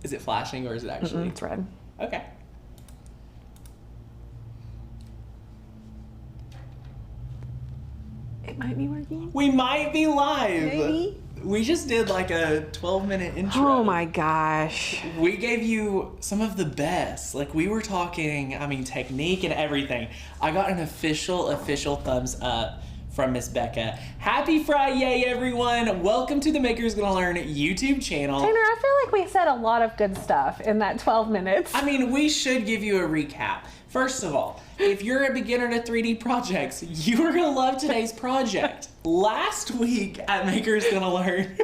Is it flashing or is it actually? It's red. Okay. It might be working. We might be live. Maybe. We just did like a 12-minute intro. Oh my gosh. We gave you some of the best. Like we were talking, I mean, technique and everything. I got an official thumbs up from Miss Becca. Happy Friday, everyone. Welcome to the Makers Gonna Learn YouTube channel. Tanner, I feel like we said a lot of good stuff in that 12 minutes. I mean, we should give you a recap. First of all, if you're a beginner to 3D projects, you are gonna love today's project. Last week at Makers Gonna Learn,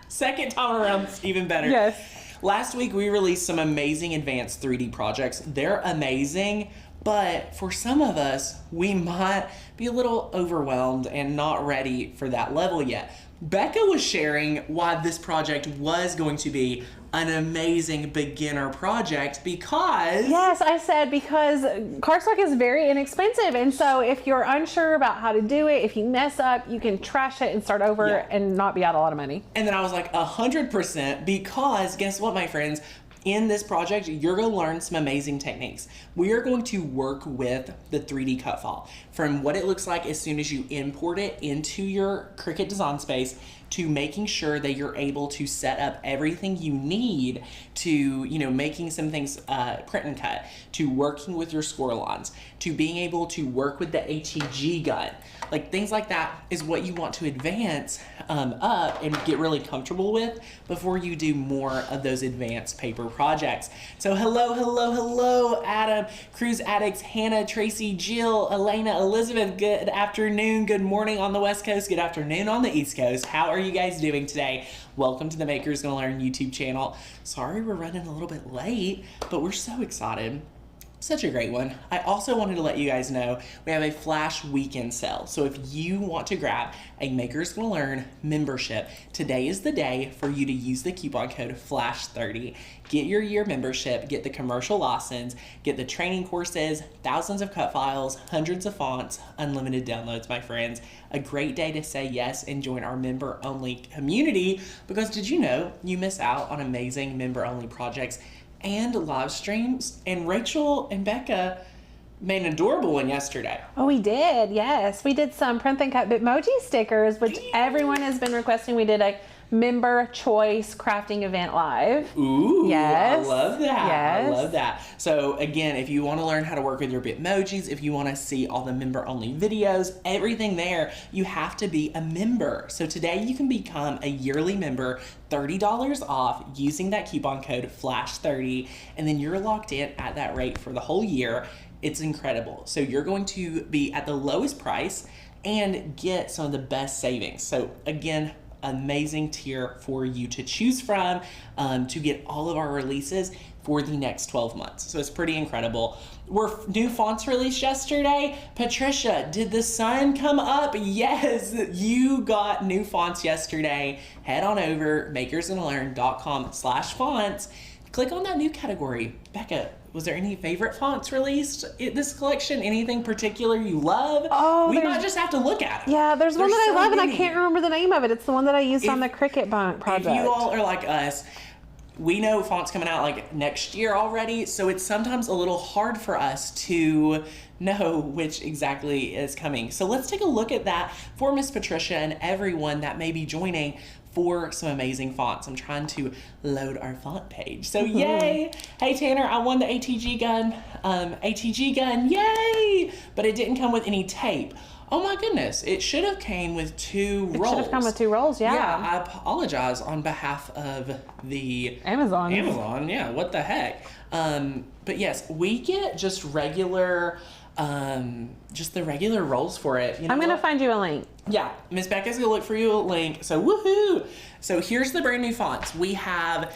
second time around, it's even better. Yes. Last week we released some amazing advanced 3D projects. They're amazing, but for some of us, we might be a little overwhelmed and not ready for that level yet. Becca was sharing why this project was going to be an amazing beginner project because... Yes, I said because cardstock is very inexpensive. And so if you're unsure about how to do it, if you mess up, you can trash it and start over and not be out a lot of money. And then I was like 100% because guess what, my friends? In this project, you're gonna learn some amazing techniques. We are going to work with the 3D cut file from what it looks like as soon as you import it into your Cricut design space to making sure that you're able to set up everything you need to, you know, making some things print and cut, to working with your score lines, to being able to work with the ATG gun. Like things like that is what you want to advance up and get really comfortable with before you do more of those advanced paper projects. So hello, Adam, Cruise Addicts, Hannah, Tracy, Jill, Elena, Elizabeth, good afternoon, good morning on the West Coast, good afternoon on the East Coast. How are you guys doing today? Welcome to the Makers Gonna Learn YouTube channel. Sorry we're running a little bit late, but we're so excited. Such a great one. I also wanted to let you guys know we have a flash weekend sale. So if you want to grab a Makers Gonna Learn membership, today is the day for you to use the coupon code FLASH30. Get your year membership, get the commercial license, get the training courses, thousands of cut files, hundreds of fonts, unlimited downloads, my friends. A great day to say yes and join our member-only community because did you know you miss out on amazing member-only projects and live streams? And Rachel and Becca made an adorable one yesterday. Oh, we did. Yes. We did some print and cut Bitmoji stickers, which everyone has been requesting. We did a member choice crafting event live. Ooh, yes. I love that. Yes. I love that. So again, if you want to learn how to work with your Bitmojis, if you want to see all the member only videos, everything there, you have to be a member. So today you can become a yearly member, $30 off using that coupon code FLASH30, and then you're locked in at that rate for the whole year. It's incredible. So you're going to be at the lowest price and get some of the best savings. So again, amazing tier for you to choose from to get all of our releases for the next 12 months. So it's pretty incredible. Were new fonts released yesterday? Patricia, did the sun come up? Yes, you got new fonts yesterday. Head on over makersgonnalearn.com/fonts. Click on that new category. Becca, was there any favorite fonts released in this collection? Anything particular you love? Oh, we might just have to look at it. Yeah, there's one that I so love many. and I can't remember the name of it. It's the one that I used on the Cricut project. If you all are like us, we know fonts coming out like next year already, so it's sometimes a little hard for us to know which exactly is coming. So let's take a look at that for Miss Patricia and everyone that may be joining for some amazing fonts. I'm trying to load our font page. So yay! Hey Tanner, I won the ATG gun. Yay! But it didn't come with any tape. Oh my goodness, it should have came with two rolls. It should have come with 2 rolls, yeah. Yeah, I apologize on behalf of the Amazon, yeah, what the heck. But yes, we get just regular, just the regular rolls for it. You know I'm gonna find you a link. Yeah, Miss Becca's gonna look for you a link. So woohoo! So here's the brand new fonts. We have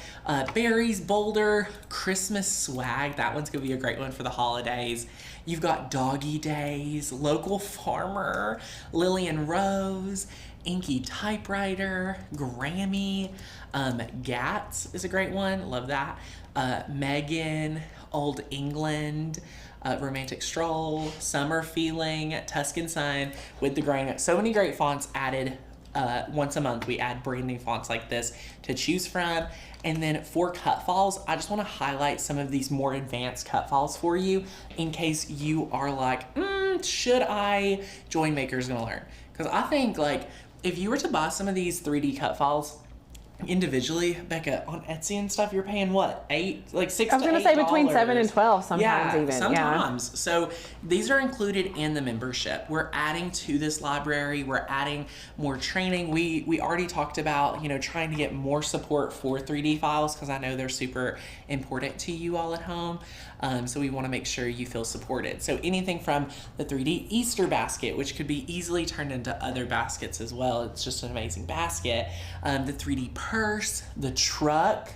Berries, Boulder, Christmas Swag. That one's gonna be a great one for the holidays. You've got Doggy Days, Local Farmer, Lillian Rose, Inky Typewriter, Grammy, Gats is a great one. Love that. Megan, Old England. Romantic Stroll, Summer Feeling, Tuscan Sun with the grain. So many great fonts added once a month, we add brand new fonts like this to choose from. And then for cut files, I just want to highlight some of these more advanced cut files for you in case you are like, should I join Makers Gonna Learn? Because I think like if you were to buy some of these 3D cut files individually, Becca, on Etsy and stuff, you're paying what, $6 to $8? I was gonna say between $7 and $12 sometimes, yeah, even. Sometimes. Yeah. So these are included in the membership. We're adding to this library. We're adding more training. We already talked about, you know, trying to get more support for 3D files because I know they're super important to you all at home. So we want to make sure you feel supported. So anything from the 3D Easter basket, which could be easily turned into other baskets as well. It's just an amazing basket. The 3D purse, the truck.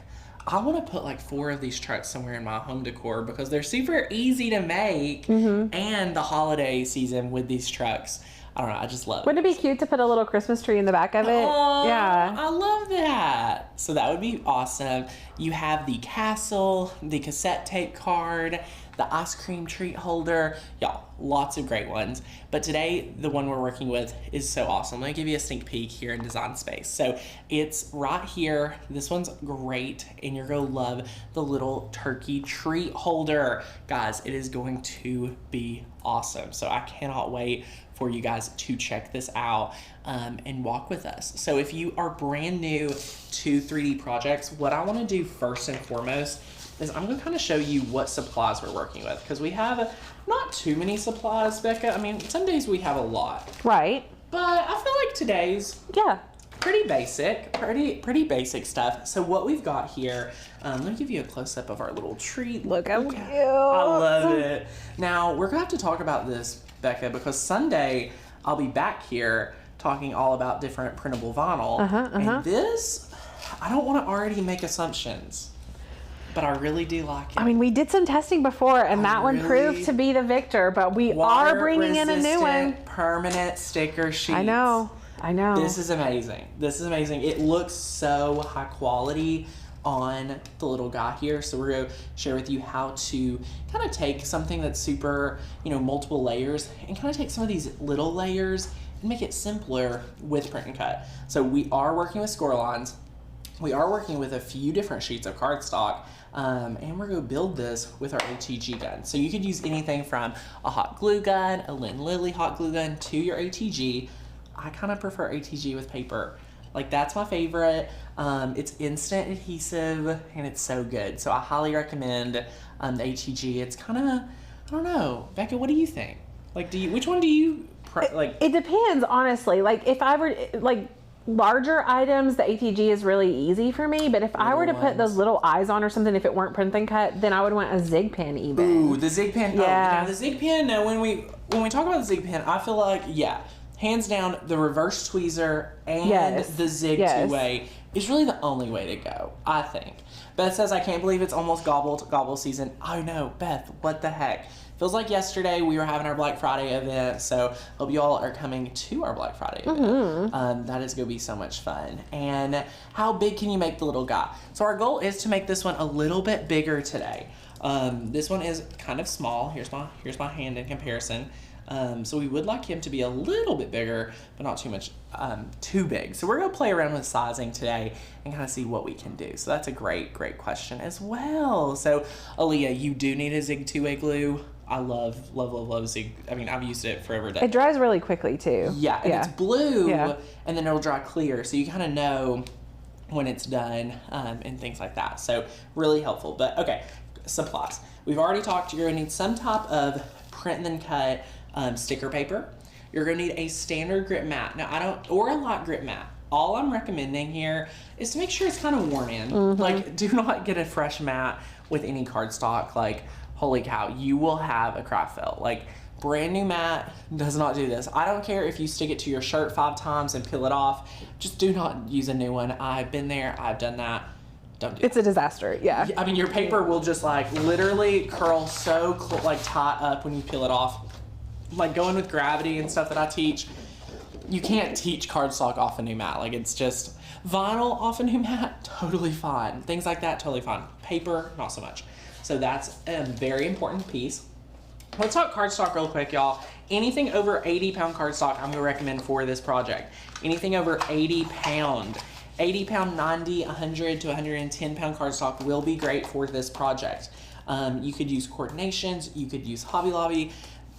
I want to put like 4 of these trucks somewhere in my home decor because they're super easy to make. And the holiday season with these trucks, I don't know, I just love it. Wouldn't it be cute to put a little Christmas tree in the back of it? Oh, yeah. I love that. So that would be awesome. You have the castle, the cassette tape card, the ice cream treat holder. Y'all, lots of great ones. But today, the one we're working with is so awesome. Let me give you a sneak peek here in Design Space. So it's right here. This one's great, and you're going to love the little turkey treat holder. Guys, it is going to be awesome. So I cannot wait for you guys to check this out and walk with us. So if you are brand new to 3D projects, what I want to do first and foremost is I'm going to kind of show you what supplies we're working with because we have not too many supplies, Becca. I mean, some days we have a lot. Right. But I feel like today's pretty basic, pretty basic stuff. So what we've got here, let me give you a close-up of our little treat. Look how cute. I love it. Now, we're going to have to talk about this, Becca, because Sunday I'll be back here talking all about different printable vinyl. And this, I don't want to already make assumptions, but I really do like it. I mean, we did some testing before, and that one proved to be the victor, but we are bringing in a new one. Permanent sticker sheets. I know. This is amazing. This is amazing. It looks so high quality on the little guy here. So we're going to share with you how to kind of take something that's super, you know, multiple layers and kind of take some of these little layers and make it simpler with print and cut. So we are working with score lines. We are working with a few different sheets of cardstock, and we're going to build this with our ATG gun. So you could use anything from a hot glue gun, a Lynn Lilly hot glue gun, to your ATG. I kind of prefer ATG with paper. Like, that's my favorite. It's instant adhesive, and it's so good. So I highly recommend the ATG. It's kind of, I don't know. Becca, what do you think? Like, which one do you, like? It depends, honestly. Like, if I were, like, larger items, the ATG is really easy for me. But if I were to put those little eyes on or something, if it weren't print and cut, then I would want a Zig pen even. Ooh, the Zig pen. Yeah. Oh, the Zig pen, now when we talk about the Zig pen, I feel like, hands down, the reverse tweezer and the Zig two-way is really the only way to go, I think. Beth says, I can't believe it's almost gobble season. I know, Beth, what the heck? Feels like yesterday we were having our Black Friday event, so hope you all are coming to our Black Friday event. That is going to be so much fun. And how big can you make the little guy? So our goal is to make this one a little bit bigger today. This one is kind of small. Here's my hand in comparison. So we would like him to be a little bit bigger, but not too much, too big. So we're going to play around with sizing today and kind of see what we can do. So that's a great question as well. So Aaliyah, you do need a Zig two-way glue. I love Zig. I mean, I've used it forever. It dries really quickly too. Yeah, and it's blue, and then it'll dry clear. So you kind of know when it's done and things like that. So really helpful. But okay, supplies. We've already talked. You're going to need some type of print and then cut sticker paper. You're going to need a standard grip mat. Now, or a lot grip mat. All I'm recommending here is to make sure it's kind of worn in. Like, do not get a fresh mat with any cardstock. Like, holy cow, you will have a craft felt. Like, brand new mat does not do this. I don't care if you stick it to your shirt 5 times and peel it off. Just do not use a new one. I've been there. I've done that. Don't do It's a disaster, yeah. I mean, your paper will just, like, literally curl so, like, tight up when you peel it off. Like, going with gravity and stuff that I teach, you can't teach cardstock off a new mat. Like, it's just vinyl off a new mat, totally fine. Things like that, totally fine. Paper, not so much. So that's a very important piece. Let's talk cardstock real quick, y'all. Anything over 80-pound cardstock I'm going to recommend for this project. Anything over 80 pound. 80 pound, 90, 100 to 110 pound cardstock will be great for this project. You could use Coordinations, you could use Hobby Lobby.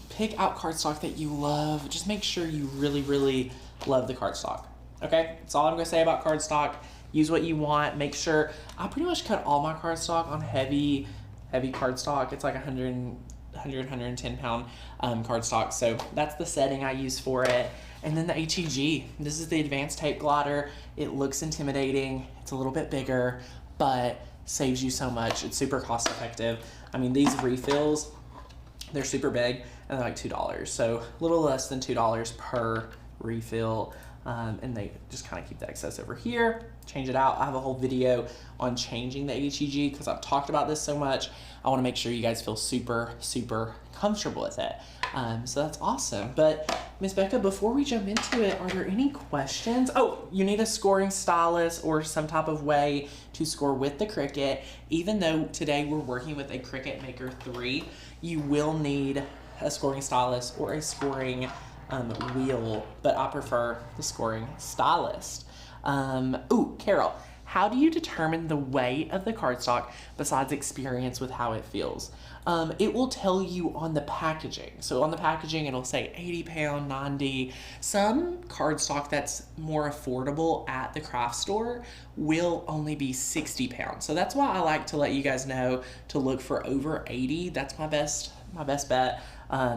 Pick out cardstock that you love. Just make sure you really, really love the cardstock. Okay, that's all I'm gonna say about cardstock. Use what you want. Make sure, I pretty much cut all my cardstock on heavy cardstock. It's like 110 pound cardstock. So that's the setting I use for it. And then the HEG, this is the advanced tape glider. It looks intimidating. It's a little bit bigger, but saves you so much. It's super cost effective. I mean, these refills, they're super big and they're like $2. So a little less than $2 per refill. And they just kind of keep the excess over here, change it out. I have a whole video on changing the HEG because I've talked about this so much. I want to make sure you guys feel super, super comfortable with it. So that's awesome. But Miss Becca, before we jump into it, are there any questions? Oh, you need a scoring stylus or some type of way to score with the Cricut. Even though today we're working with a Cricut Maker 3, you will need a scoring stylus or a scoring wheel, but I prefer the scoring stylist. Ooh, Carol, how do you determine the weight of the cardstock besides experience with how it feels? It will tell you on the packaging. So on the packaging, it'll say 80 pound, 90. Some cardstock that's more affordable at the craft store will only be 60 pounds. So that's why I like to let you guys know to look for over 80. That's my best bet.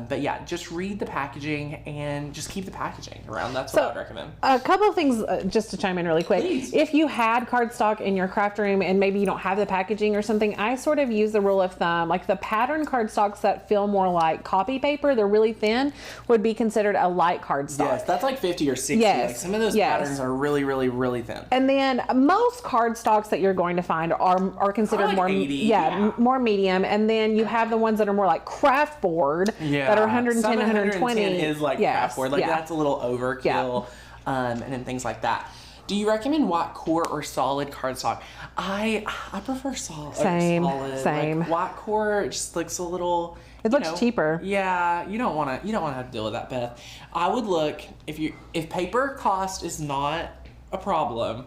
But yeah, just read the packaging and just keep the packaging around. That's what I would recommend. A couple of things just to chime in really quick. Please. If you had cardstock in your craft room and maybe you don't have the packaging or something, I sort of use the rule of thumb, like the pattern cardstocks that feel more like copy paper, they're really thin, would be considered a light cardstock. Yes, that's like 50 or 60. Yes. Like some of those patterns are really, really, really thin. And then most cardstocks that you're going to find are considered like more 80, more medium. And then you have the ones that are more like craft board that are 110, 120 is like craft board. Like that's a little overkill, and then things like that. Do you recommend white core or solid cardstock? I prefer solid. Same. Like white core just looks a little. It looks cheaper. Yeah, you don't want to have to deal with that, Beth. I would look if paper cost is not a problem.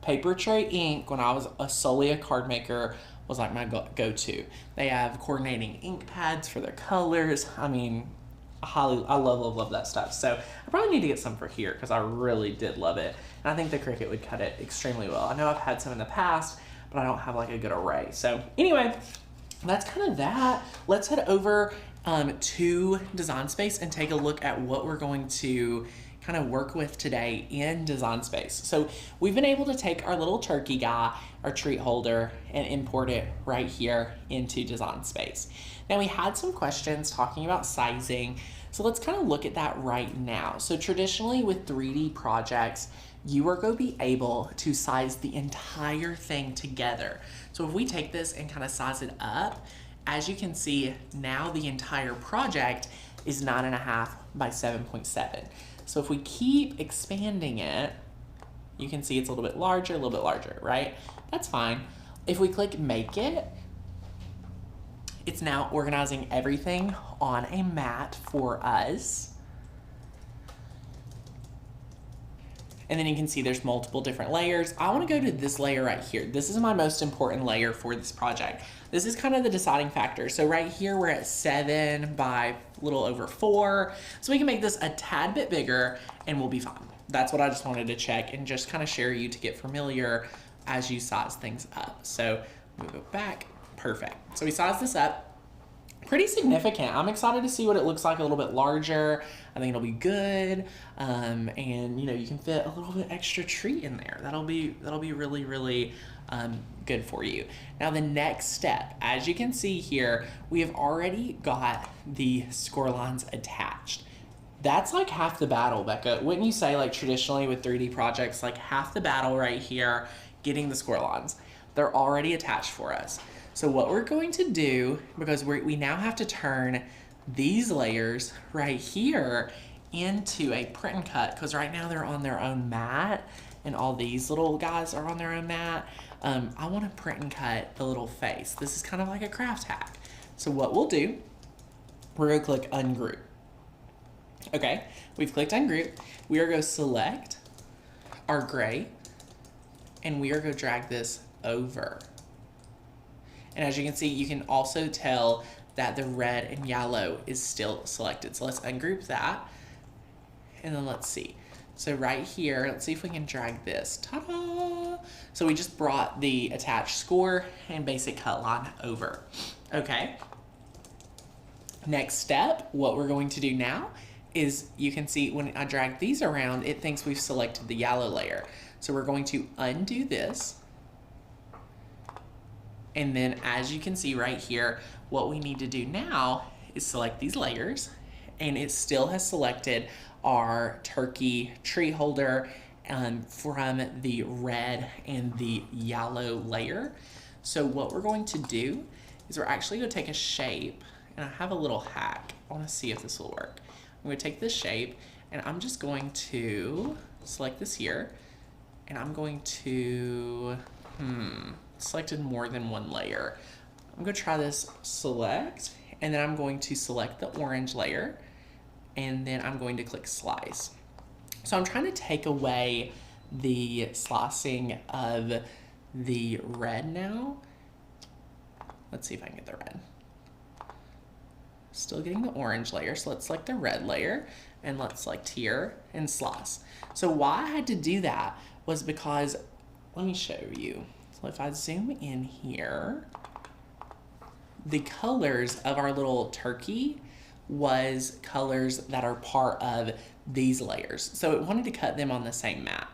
Paper Tray ink, when I was solely a card maker, was like my go-to. They have coordinating ink pads for their colors. I mean, I love that stuff. So I probably need to get some for here because I really did love it. And I think the Cricut would cut it extremely well. I know I've had some in the past, but I don't have like a good array. So anyway, that's kind of that. Let's head over to Design Space and take a look at what we're going to kind of work with today in Design Space. So we've been able to take our little turkey guy, our treat holder, and import it right here into Design Space. Now we had some questions talking about sizing, so let's kind of look at that right now. So traditionally with 3D projects, you are going to be able to size the entire thing together. So if we take this and kind of size it up, as you can see, now the entire project is 9.5 by 7.7. So if we keep expanding it, you can see it's a little bit larger, right? That's fine. If we click Make It, it's now organizing everything on a mat for us. And then you can see there's multiple different layers. I want to go to this layer right here. This is my most important layer for this project. This is kind of the deciding factor. So right here, we're at 7 by a little over 4. So we can make this a tad bit bigger and we'll be fine. That's what I just wanted to check and just kind of share you to get familiar as you size things up. So move it back, perfect. So we size this up. Pretty significant. I'm excited to see what it looks like a little bit larger. I think it'll be good. And you know, you can fit a little bit extra treat in there. That'll be really, really good for you. Now the next step, as you can see here, we have already got the score lines attached. That's like half the battle, Becca. Wouldn't you say, like traditionally with 3D projects, like half the battle right here, getting the score lines. They're already attached for us. So what we're going to do, because we now have to turn these layers right here into a print and cut, because right now they're on their own mat and all these little guys are on their own mat. I want to print and cut the little face. This is kind of like a craft hack. So what we'll do, we're going to click Ungroup. Okay, we've clicked Ungroup. We are going to select our gray, and we are going to drag this over. And as you can see, you can also tell that the red and yellow is still selected. So let's ungroup that. And then let's see. So right here, let's see if we can drag this. Ta-da! So we just brought the attached score and basic cut line over. Okay. Next step, what we're going to do now is you can see when I drag these around, it thinks we've selected the yellow layer. So we're going to undo this. And then as you can see right here, what we need to do now is select these layers, and it still has selected our turkey tree holder from the red and the yellow layer. So what we're going to do is we're actually going to take a shape, and I have a little hack. I want to see if this will work. I'm going to take this shape, and I'm just going to select this here, and I'm going to, selected more than one layer. I'm going to try this select, and then I'm going to select the orange layer, and then I'm going to click slice. So I'm trying to take away the slicing of the red now. Let's see if I can get the red. Still getting the orange layer, so let's select the red layer, and let's select here and slice. So why I had to do that was because, let me show you. So if I zoom in here, the colors of our little turkey was colors that are part of these layers. So it wanted to cut them on the same mat.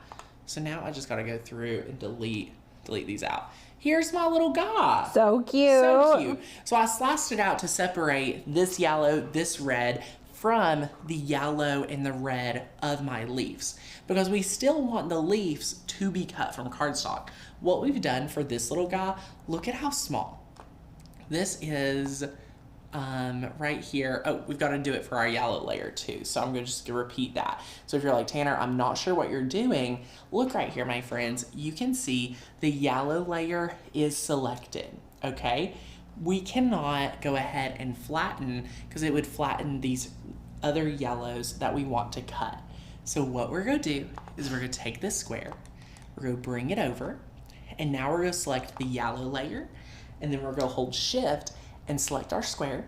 So now I just gotta go through and delete these out. Here's my little guy. So cute. So cute. So I sliced it out to separate this yellow, this red from the yellow and the red of my leaves, because we still want the leaves to be cut from cardstock. What we've done for this little guy, look at how small. This is right here. Oh, we've got to do it for our yellow layer too. So I'm going to just repeat that. So if you're like, Tanner, I'm not sure what you're doing, look right here, my friends. You can see the yellow layer is selected, okay? We cannot go ahead and flatten because it would flatten these other yellows that we want to cut. So what we're going to do is we're going to take this square, we're going to bring it over, and now we're going to select the yellow layer, and then we're going to hold shift and select our square,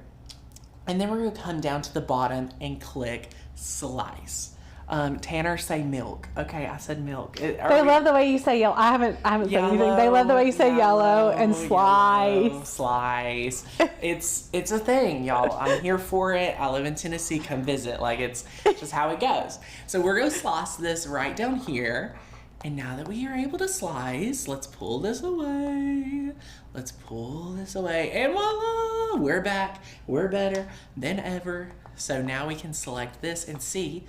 and then we're going to come down to the bottom and click slice. Tanner, say milk. Okay, I said milk. They love the way you say yellow. I haven't said anything. They love the way you say yellow and slice. Slice. It's a thing, y'all. I'm here for it. I live in Tennessee. Come visit. Like, it's just how it goes. So we're going to slice this right down here. And now that we are able to slice, let's pull this away. Let's pull this away. And voila! We're back. We're better than ever. So now we can select this and see.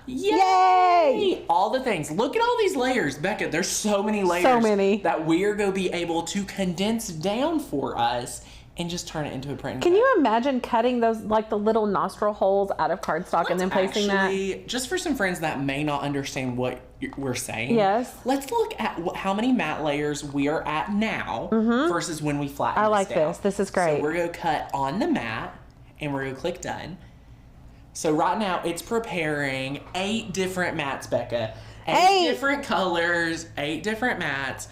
Yay! All the things. Look at all these layers, Becca. There's so many layers. So many. That we are going to be able to condense down for us and just turn it into a print. Can you imagine cutting those, like the little nostril holes out of cardstock and then placing that? Just for some friends that may not understand what we're saying. Yes. Let's look at how many mat layers we are at now versus when we flatten I this like down. this. This is great. So we're going to cut on the mat and we're going to click done. So right now it's preparing 8 different mats, Becca. 8 different colors, 8 different mats.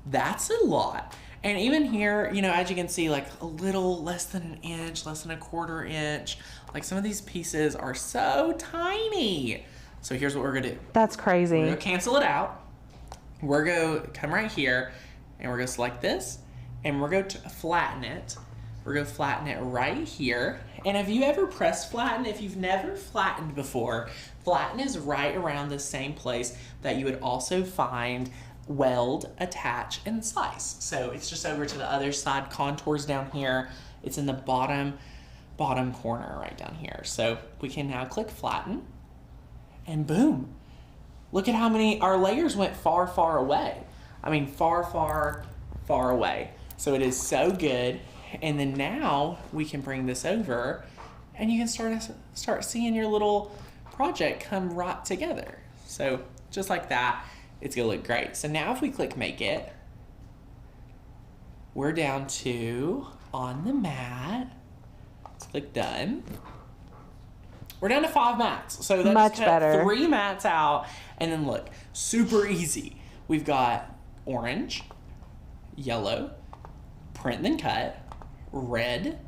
That's a lot. And even here, you know, as you can see, like a little less than an inch, less than a quarter inch. Like some of these pieces are so tiny. So here's what we're gonna do. That's crazy. We're gonna cancel it out. We're gonna come right here and we're gonna select this and we're going to flatten it. We're gonna flatten it right here. And if you ever press flatten, if you've never flattened before, flatten is right around the same place that you would also find weld, attach, and slice. So it's just over to the other side, contours down here. It's in the bottom corner right down here. So we can now click flatten and boom. Look at how many, our layers went far, far away. I mean, far, far, far away. So it is so good. And then now we can bring this over and you can start seeing your little project come right together. So just like that, it's gonna look great. So now if we click make it, we're down to on the mat. Let's click done. We're down to 5 mats. So that's Much cut better. 3 mats out. And then look, super easy. We've got orange, yellow, print then cut, red,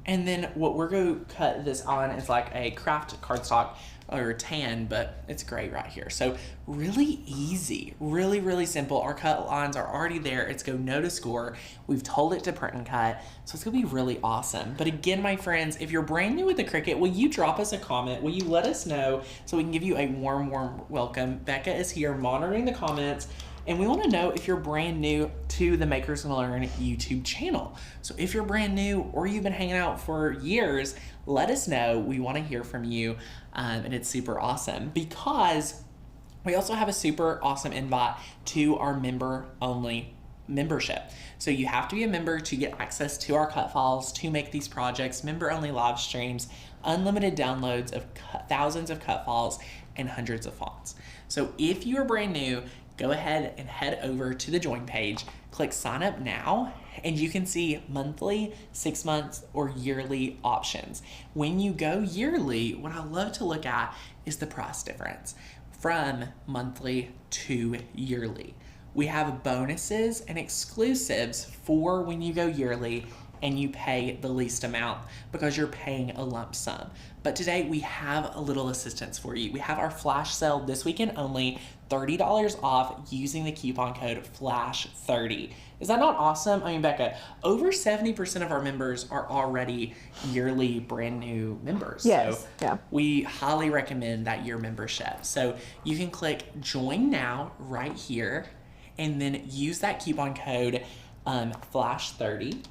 and then what we're going to cut this on is like a craft cardstock or tan, but it's gray right here. So really easy, really, really simple. Our cut lines are already there. It's go no to score. We've told it to print and cut. So it's gonna be really awesome. But again, my friends, if you're brand new with the Cricut, will you drop us a comment? Will you let us know so we can give you a warm, warm welcome? Becca is here monitoring the comments. And we want to know if you're brand new to the Makers and Learn YouTube channel. So if you're brand new or you've been hanging out for years, let us know. We want to hear from you. And it's super awesome because we also have a super awesome invite to our member-only membership. So you have to be a member to get access to our cut files, to make these projects, member-only live streams, unlimited downloads of thousands of cut files, and hundreds of fonts. So if you are brand new, go ahead and head over to the join page, click sign up now, and you can see monthly, 6 months, or yearly options. When you go yearly, what I love to look at is the price difference from monthly to yearly. We have bonuses and exclusives for when you go yearly and you pay the least amount because you're paying a lump sum. But today we have a little assistance for you. We have our flash sale this weekend only, $30 off using the coupon code FLASH30. Is that not awesome? I mean, Becca, over 70% of our members are already yearly brand new members. Yes, so yeah. we highly recommend that year membership. So you can click join now right here and then use that coupon code FLASH30.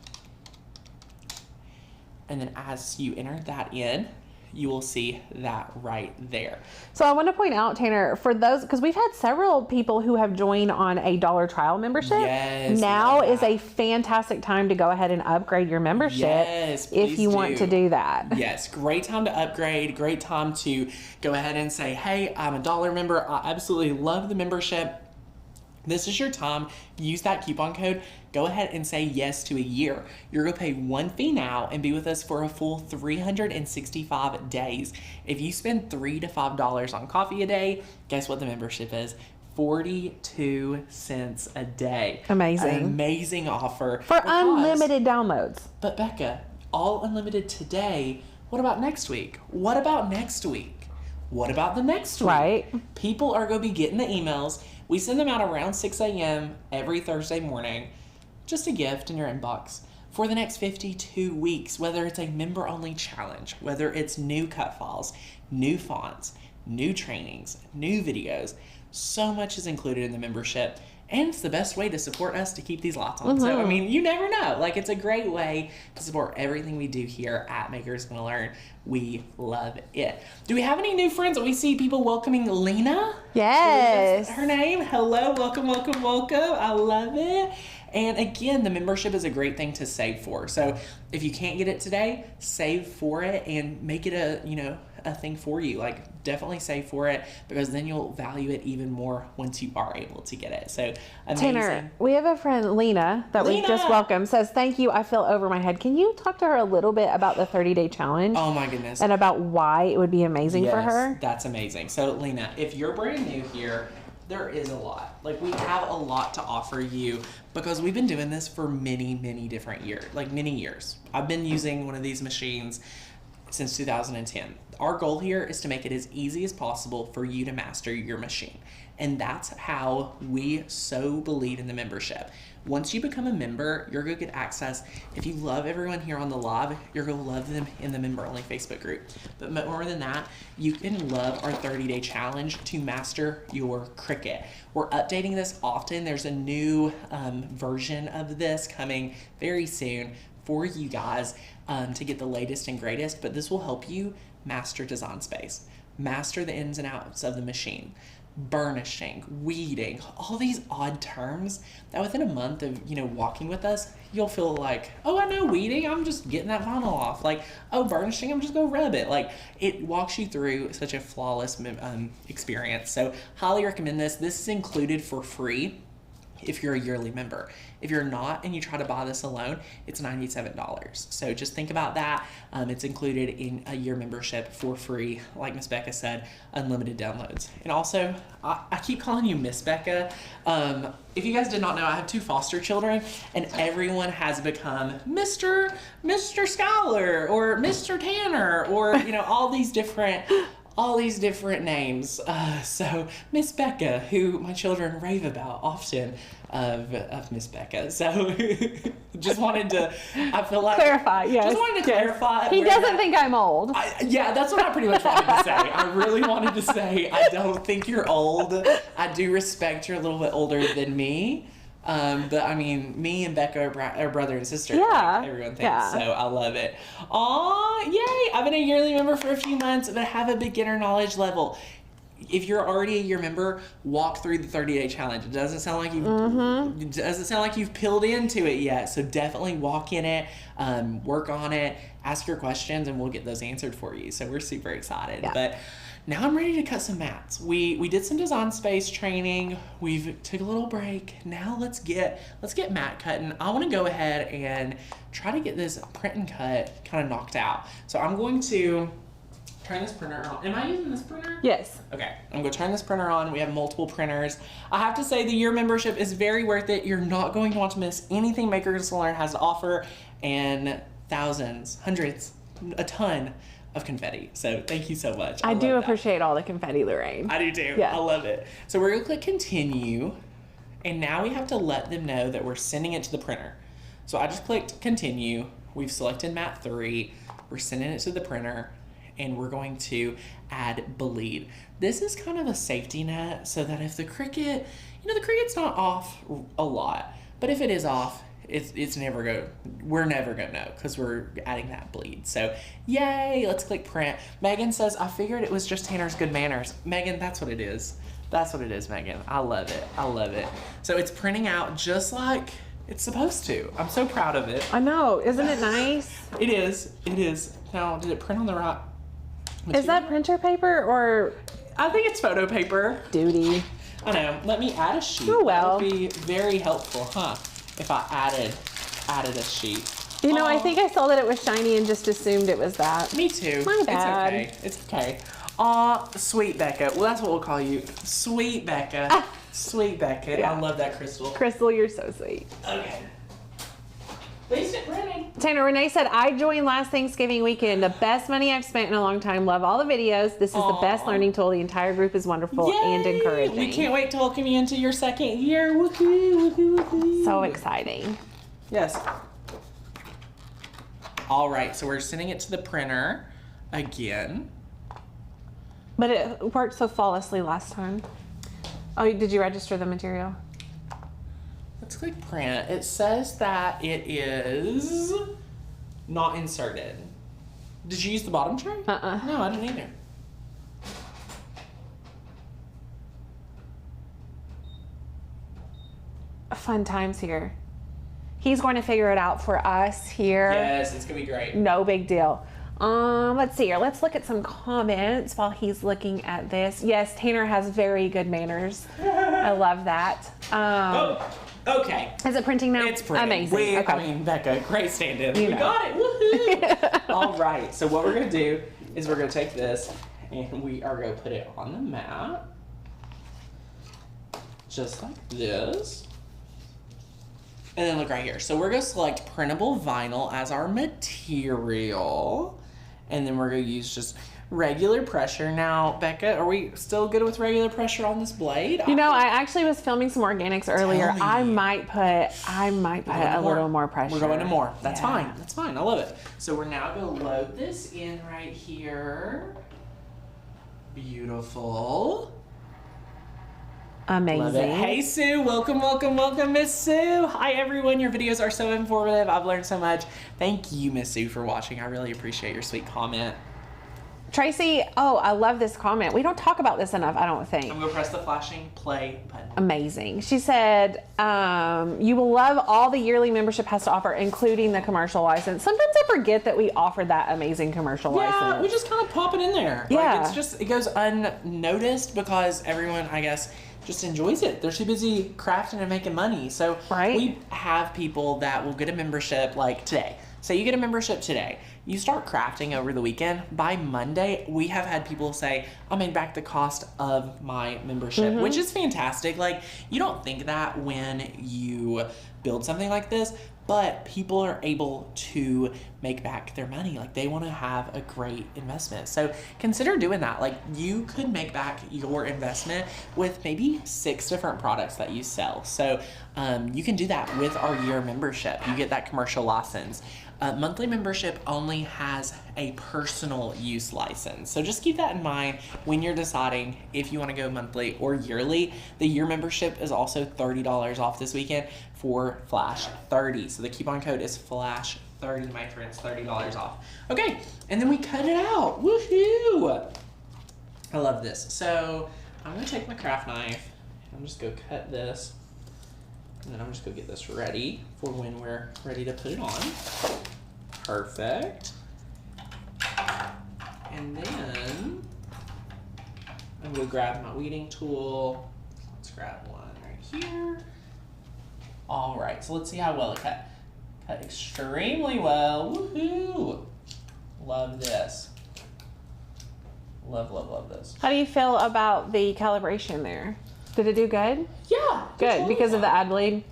And then as you enter that in, you will see that right there. So I want to point out, Tanner, for those, because we've had several people who have joined on a $1 trial membership. Yes, now love is that. a fantastic time to go ahead and upgrade your membership. Yes, if you want to do that. Yes, great time to upgrade. Great time to go ahead and say, hey, I'm a $1 member. I absolutely love the membership. This is your time. Use that coupon code. Go ahead and say yes to a year. You're going to pay one fee now and be with us for a full 365 days. If you spend $3 to $5 on coffee a day, guess what the membership is? 42 cents a day. Amazing. An amazing offer. For unlimited downloads. But Becca, all unlimited today. What about next week? What about next week? What about the next week? Right. People are going to be getting the emails. We send them out around 6 a.m. every Thursday morning. Just a gift in your inbox for the next 52 weeks, whether it's a member-only challenge, whether it's new cut files, new fonts, new trainings, new videos. So much is included in the membership, and it's the best way to support us to keep these lights on. So, I mean, you never know. Like, it's a great way to support everything we do here at Makers Gonna Learn. We love it. Do we have any new friends? We see people welcoming Lena. Yes. Her name. Hello, welcome, welcome, welcome. I love it. And again, the membership is a great thing to save for. So if you can't get it today, save for it and make it a thing for you. Like, definitely save for it because then you'll value it even more once you are able to get it. So amazing. Tanner, we have a friend, Lena, that we just welcomed, says, thank you, I feel over my head. Can you talk to her a little bit about the 30-day challenge? Oh my goodness. And about why it would be amazing for her? That's amazing. So Lena, if you're brand new here, there is a lot. Like, we have a lot to offer you because we've been doing this for many, many different years, like many years. I've been using one of these machines since 2010. Our goal here is to make it as easy as possible for you to master your machine. And that's how we so believe in the membership. Once you become a member, you're going to get access. If you love everyone here on the live, you're going to love them in the member-only Facebook group. But more than that, you can love our 30-day challenge to master your Cricut. We're updating this often. There's a new version of this coming very soon for you guys to get the latest and greatest. But this will help you master Design Space, master the ins and outs of the machine, burnishing, weeding, all these odd terms that within a month of walking with us, you'll feel like, oh, I know weeding, I'm just getting that vinyl off. Like, oh, burnishing, I'm just gonna rub it. Like, it walks you through such a flawless experience. So highly recommend this. This is included for free if you're a yearly member. If you're not and you try to buy this alone, it's $97. So just think about that. It's included in a year membership for free, like Miss Becca said, unlimited downloads. And also, I keep calling you Miss Becca. If you guys did not know, I have 2 foster children, and everyone has become Mr. Scholar or Mr. Tanner, or all these different names. So Miss Becca, who my children rave about often, of Miss Becca. So just wanted to, I feel like clarify. Yes. Just wanted to clarify. He doesn't think I'm old. Yeah, that's what I pretty much wanted to say. I really wanted to say I don't think you're old. I do respect you're a little bit older than me. But I mean, me and Becca are brother and sister. Yeah. Like everyone thinks. Yeah. So I love it. Aw, yay! I've been a yearly member for a few months, but I have a beginner knowledge level. If you're already a year member, walk through the 30-day challenge. It doesn't sound like you've peeled into it yet. So definitely walk in it, work on it, ask your questions, and we'll get those answered for you. So we're super excited. Yeah. But now I'm ready to cut some mats. We did some design space training. We've took a little break. Now let's get mat cutting. I want to go ahead and try to get this print and cut kind of knocked out. So I'm going to turn this printer on. Am I using this printer? Yes. Okay, I'm going to turn this printer on. We have multiple printers. I have to say the year membership is very worth it. You're not going to want to miss anything Makers Learn has to offer, and thousands, hundreds, a ton of confetti. So thank you so much. I do appreciate all the confetti, Lorraine. I do too. Yeah. I love it. So we're gonna click continue, and now we have to let them know that we're sending it to the printer. So I just clicked continue. We've selected mat 3. We're sending it to the printer, and we're going to add bleed. This is kind of a safety net so that if the Cricut, the Cricut's not off a lot, but if it is off, we're never gonna know because we're adding that bleed. So yay, let's click print. Megan says, I figured it was just Tanner's good manners. Megan, that's what it is. That's what it is, Megan. I love it. I love it. So it's printing out just like it's supposed to. I'm so proud of it. I know. Isn't it nice? It is. It is. Now, did it print on the right material? Is that printer paper or I think it's photo paper. duty? I know. Let me add a sheet. Oh, well. That would be very helpful, huh? If I added a sheet. I think I saw that it was shiny and just assumed it was that. Me too. My bad. It's okay. It's okay. Aw, sweet Becca. Well, that's what we'll call you. Sweet Becca. Sweet Becca. Yeah. I love that, Crystal. Crystal, you're so sweet. Okay. Please sit printing. Tanner, Renee said, I joined last Thanksgiving weekend. The best money I've spent in a long time. Love all the videos. This is the best learning tool. The entire group is wonderful and encouraging. We can't wait to welcome you into your second year. Woohoo, woohoo, woohoo. So exciting. Yes. All right, so we're sending it to the printer again. But it worked so flawlessly last time. Oh, did you register the material? Let's click print. It says that it is not inserted. Did you use the bottom tray? No, I didn't either. Fun times here. He's going to figure it out for us here. Yes, it's gonna be great. No big deal. Let's see here. Let's look at some comments while he's looking at this. Yes, Tanner has very good manners. I love that. Okay. Is it printing now? It's printing. Amazing. Okay. I mean, Becca, great stand-in. You We know. got it. Woohoo! All right. So what we're gonna do is we're gonna take this and we are gonna put it on the mat, just like this. And then look right here. So we're gonna select printable vinyl as our material, and then we're gonna use just regular pressure. Now, Becca, are we still good with regular pressure on this blade? I actually was filming some organics earlier. Tell me. I might put a little more pressure. We're going to more. That's Yeah. fine. That's fine. I love it. So we're now going to load this in right here. Beautiful. Amazing. Love it. Hey, Sue. Welcome, welcome, welcome, Miss Sue. Hi, everyone. Your videos are so informative. I've learned so much. Thank you, Miss Sue, for watching. I really appreciate your sweet comment. Tracy, I love this comment. We don't talk about this enough, I don't think. I'm going to press the flashing play button. Amazing. She said, you will love all the yearly membership has to offer, including the commercial license. Sometimes I forget that we offer that amazing commercial license. Yeah, we just kind of pop it in there. Yeah. Like, it goes unnoticed because everyone, I guess, just enjoys it. They're too busy crafting and making money. So Right. we have people that will get a membership like today. Say you get a membership today. You start crafting over the weekend. By Monday, we have had people say, I made back the cost of my membership, which is fantastic. Like, you don't think that when you build something like this, but people are able to make back their money. Like, they want to have a great investment. So consider doing that. Like, you could make back your investment with maybe 6 different products that you sell. So you can do that with our year membership. You get that commercial license. Monthly membership only has a personal use license. So just keep that in mind when you're deciding if you want to go monthly or yearly. The year membership is also $30 off this weekend for Flash 30. So the coupon code is Flash 30, my friends, $30 off. Okay, and then we cut it out. Woohoo! I love this. So I'm gonna take my craft knife. I'm just gonna cut this. And then I'm just gonna get this ready for when we're ready to put it on. Perfect. And then I'm gonna grab my weeding tool. Let's grab one right here. All right, so let's see how well it cut. Cut extremely well. Woohoo! Love this. Love, love, love this. How do you feel about the calibration there? Did it do good? Yeah. Good, because of the ad bleed?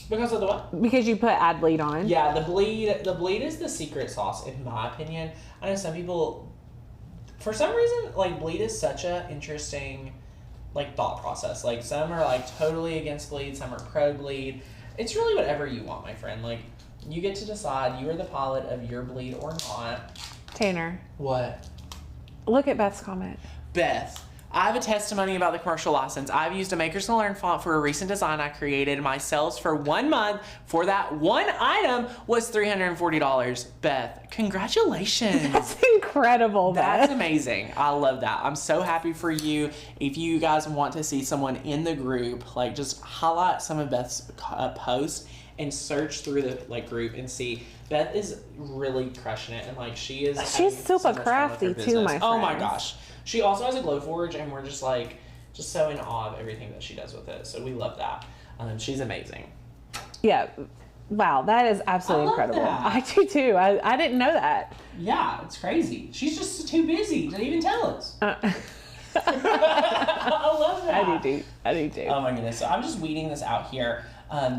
Because of the what? Because you put ad bleed on. Yeah, the bleed is the secret sauce, in my opinion. I know some people, for some reason, like, bleed is such a interesting, like, thought process. Like, some are, like, totally against bleed, some are pro bleed. It's really whatever you want, my friend. Like, you get to decide. You are the pilot of your bleed or not. Tanner, What? look at Beth's comment. Beth, I have a testimony about the commercial license. I've used a Makers Gonna Learn font for a recent design I created. My sales for 1 month for that one item was $340. Beth, congratulations. That's incredible, That's Beth. amazing. I love that. I'm so happy for you. If you guys want to see someone in the group, like, just highlight some of Beth's posts and search through the, like, group and see. Beth is really crushing it, and, like, she's She's super so much fun with her crafty, too, business. my Oh my friends. gosh. She also has a Glowforge, and we're just, like, just so in awe of everything that she does with it. So we love that. She's amazing. Yeah. Wow, that is absolutely I love incredible. that. I do too. I didn't know that. Yeah, it's crazy. She's just too busy to even tell us. I love that. I do too. Oh my goodness. So I'm just weeding this out here.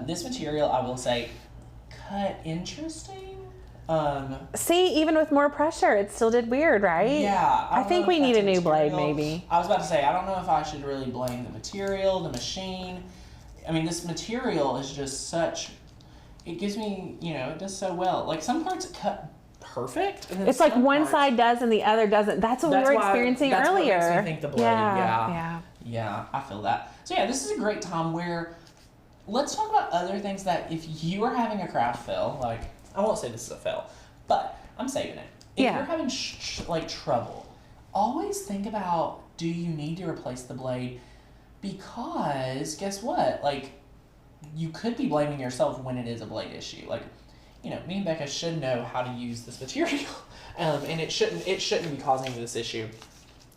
This material, I will say, cut interesting. See, even with more pressure, it still did weird, right? Yeah. I don't think know we if need that's a new blade, material. maybe. I was about to say, I don't know if I should really blame the material, the machine. I mean, this material is just such, it gives me, you know, it does so well. Like, some parts cut perfect. And then It's like some one parts- side does and the other doesn't. That's what we were experiencing that's earlier. What makes me think the blade. Yeah. Yeah, I feel that. So yeah, this is a great time where, let's talk about other things that if you are having a craft fail, like, I won't say this is a fail, but I'm saving it. If Yeah. you're having like trouble, always think about, do you need to replace the blade? Because guess what? Like, you could be blaming yourself when it is a blade issue. Like, you know, me and Becca should know how to use this material, and it shouldn't be causing this issue.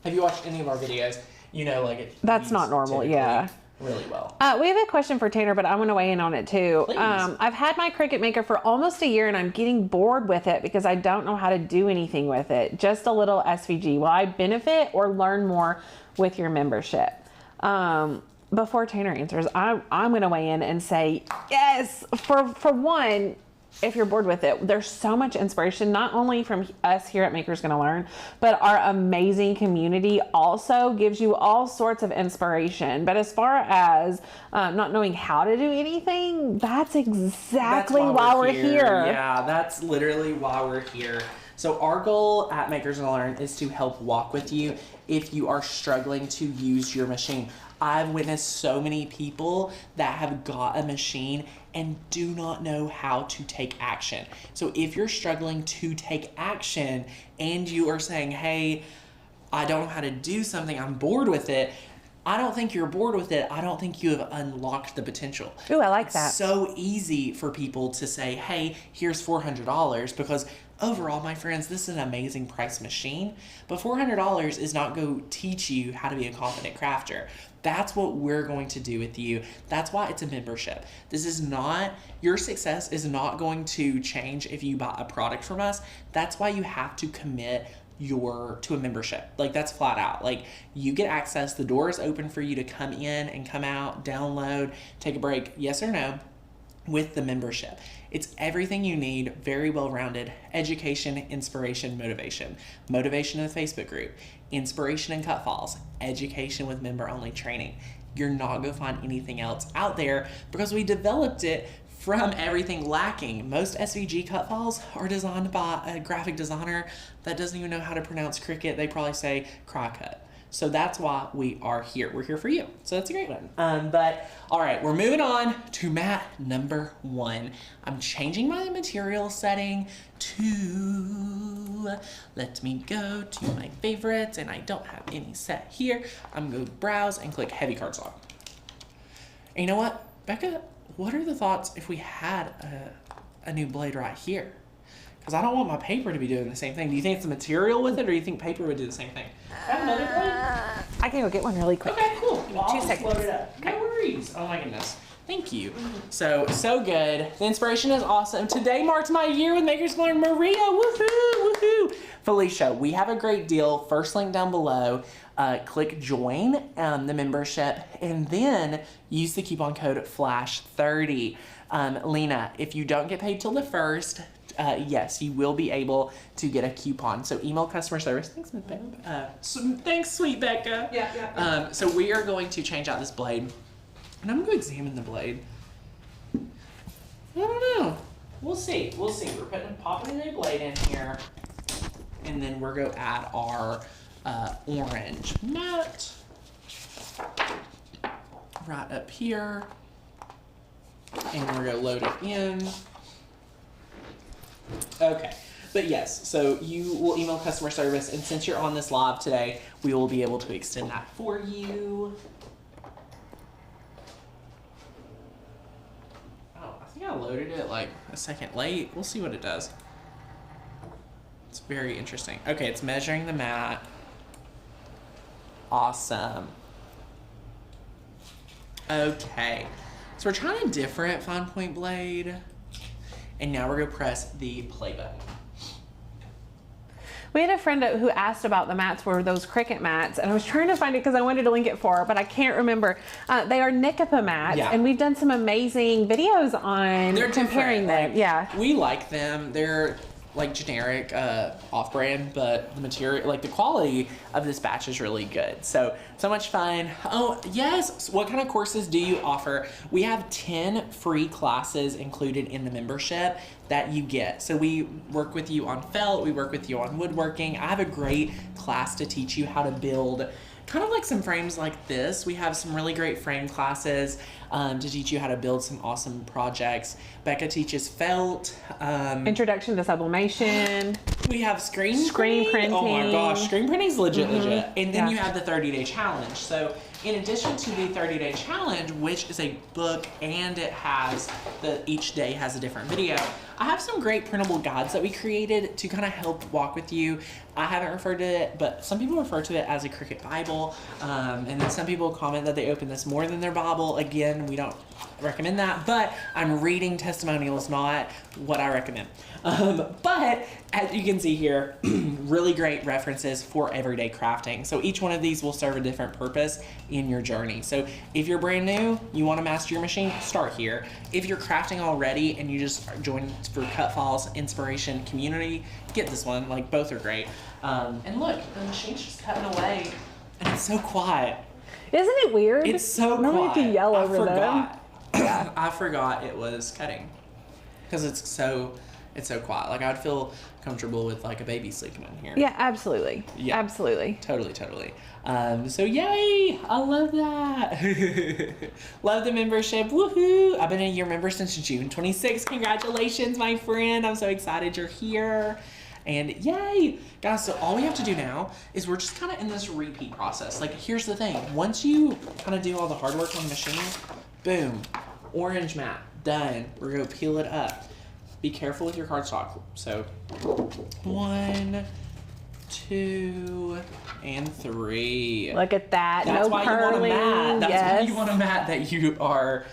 Have you watched any of our videos? You know, like, it That's weeds not normal, typically yeah. really well. We have a question for Tanner, but I want to weigh in on it too. Please. I've had my Cricut Maker for almost a year and I'm getting bored with it because I don't know how to do anything with it. Just a little SVG. Will I benefit or learn more with your membership? Before Tanner answers, I'm going to weigh in and say yes. For one, if you're bored with it, there's so much inspiration, not only from us here at Makers Gonna Learn, but our amazing community also gives you all sorts of inspiration. But as far as not knowing how to do anything, that's exactly why we're here. Yeah, that's literally why we're here. So our goal at Makers Gonna Learn is to help walk with you if you are struggling to use your machine. I've witnessed so many people that have got a machine and do not know how to take action. So if you're struggling to take action and you are saying, hey, I don't know how to do something, I'm bored with it, I don't think you're bored with it. I don't think you have unlocked the potential. Ooh, I like that. It's so easy for people to say, hey, here's $400, because overall, my friends, this is an amazing price machine, but $400 is not going to teach you how to be a confident crafter. That's what we're going to do with you. That's why it's a membership. This is not, your success is not going to change if you buy a product from us. That's why you have to commit to a membership. Like, that's flat out. Like, you get access, the door is open for you to come in and come out, download, take a break, yes or no, with the membership. It's everything you need, very well-rounded education, inspiration, motivation. Motivation in the Facebook group, inspiration in cut files, education with member-only training. You're not going to find anything else out there because we developed it from everything lacking. Most SVG cut files are designed by a graphic designer that doesn't even know how to pronounce Cricut. They probably say Cricut. So that's why we are here. We're here for you. So that's a great one. But all right, we're moving on to mat number 1. I'm changing my material setting to, let me go to my favorites, and I don't have any set here. I'm going to browse and click heavy cardstock. And you know what, Becca? What are the thoughts if we had a new blade right here? Because I don't want my paper to be doing the same thing. Do you think it's the material with it, or do you think paper would do the same thing? Have another blade? I can go get one really quick. Okay, cool. Well, I'll 2 just seconds. load it up. No worries. Oh my goodness. Thank you. So good. The inspiration is awesome. Today marks my year with Makers Learn Maria. Woohoo, woohoo. Felicia, we have a great deal. First link down below. Click join the membership, and then use the coupon code FLASH30. Lena, if you don't get paid till the 1st, yes, you will be able to get a coupon. So email customer service. Thanks, Becca. Thanks, sweet Becca. Yeah. So we are going to change out this blade, and I'm going to examine the blade. I don't know. We'll see. We're popping a new blade in here, and then we're going to add our orange mat right up here, and we're going to load it in. Okay, but yes, so you will email customer service, and since you're on this live today, we will be able to extend that for you. Oh, I think I loaded it like a second late. We'll see what it does. It's very interesting. Okay, it's measuring the mat. Awesome. Okay, so we're trying a different fine point blade, and now we're gonna press the play button. We had a friend who asked about the mats, were those Cricut mats, and I was trying to find it because I wanted to link it for her, but I can't remember. They are Nikapa mats, and we've done some amazing videos on comparing them. Like, we like them. They're like generic, off-brand, but the material, like the quality of this batch is really good. So much fun. Oh, yes. What kind of courses do you offer? We have 10 free classes included in the membership that you get. So we work with you on felt, we work with you on woodworking. I have a great class to teach you how to build kind of like some frames like this. We have some really great frame classes to teach you how to build some awesome projects. Becca teaches felt. Introduction to sublimation. We have screen printing. Oh my gosh, screen printing is legit. And then you have the 30-day challenge. So in addition to the 30-day challenge, which is a book and it has each day has a different video, I have some great printable guides that we created to kind of help walk with you. I haven't referred to it, but some people refer to it as a Cricut Bible. And then some people comment that they open this more than their Bible. Again, we don't recommend that, but I'm reading testimonials, not what I recommend. But as you can see here, really great references for everyday crafting. So each one of these will serve a different purpose in your journey. So if you're brand new, you want to master your machine, start here. If you're crafting already and you just join for cut files, inspiration, community, get this one. Like, both are great. And look, the machine's just cutting away, and it's so quiet. Isn't it weird? It's so quiet. Normally you can yell over them. I forgot it was cutting because it's so quiet. Like, I'd feel comfortable with like a baby sleeping in here. Yeah, absolutely. Yeah, absolutely. Totally. So yay! I love that. Love the membership. Woohoo! I've been a year member since June 26th. Congratulations, my friend. I'm so excited you're here. And yay! Guys, so all we have to do now is we're just kind of in this repeat process. Like, here's the thing. Once you kind of do all the hard work on the machine, boom, orange mat, done. We're going to peel it up. Be careful with your cardstock. So, 1, 2, and 3. Look at that. That's no why curling. you want a mat. That's yes. why you want a mat that you are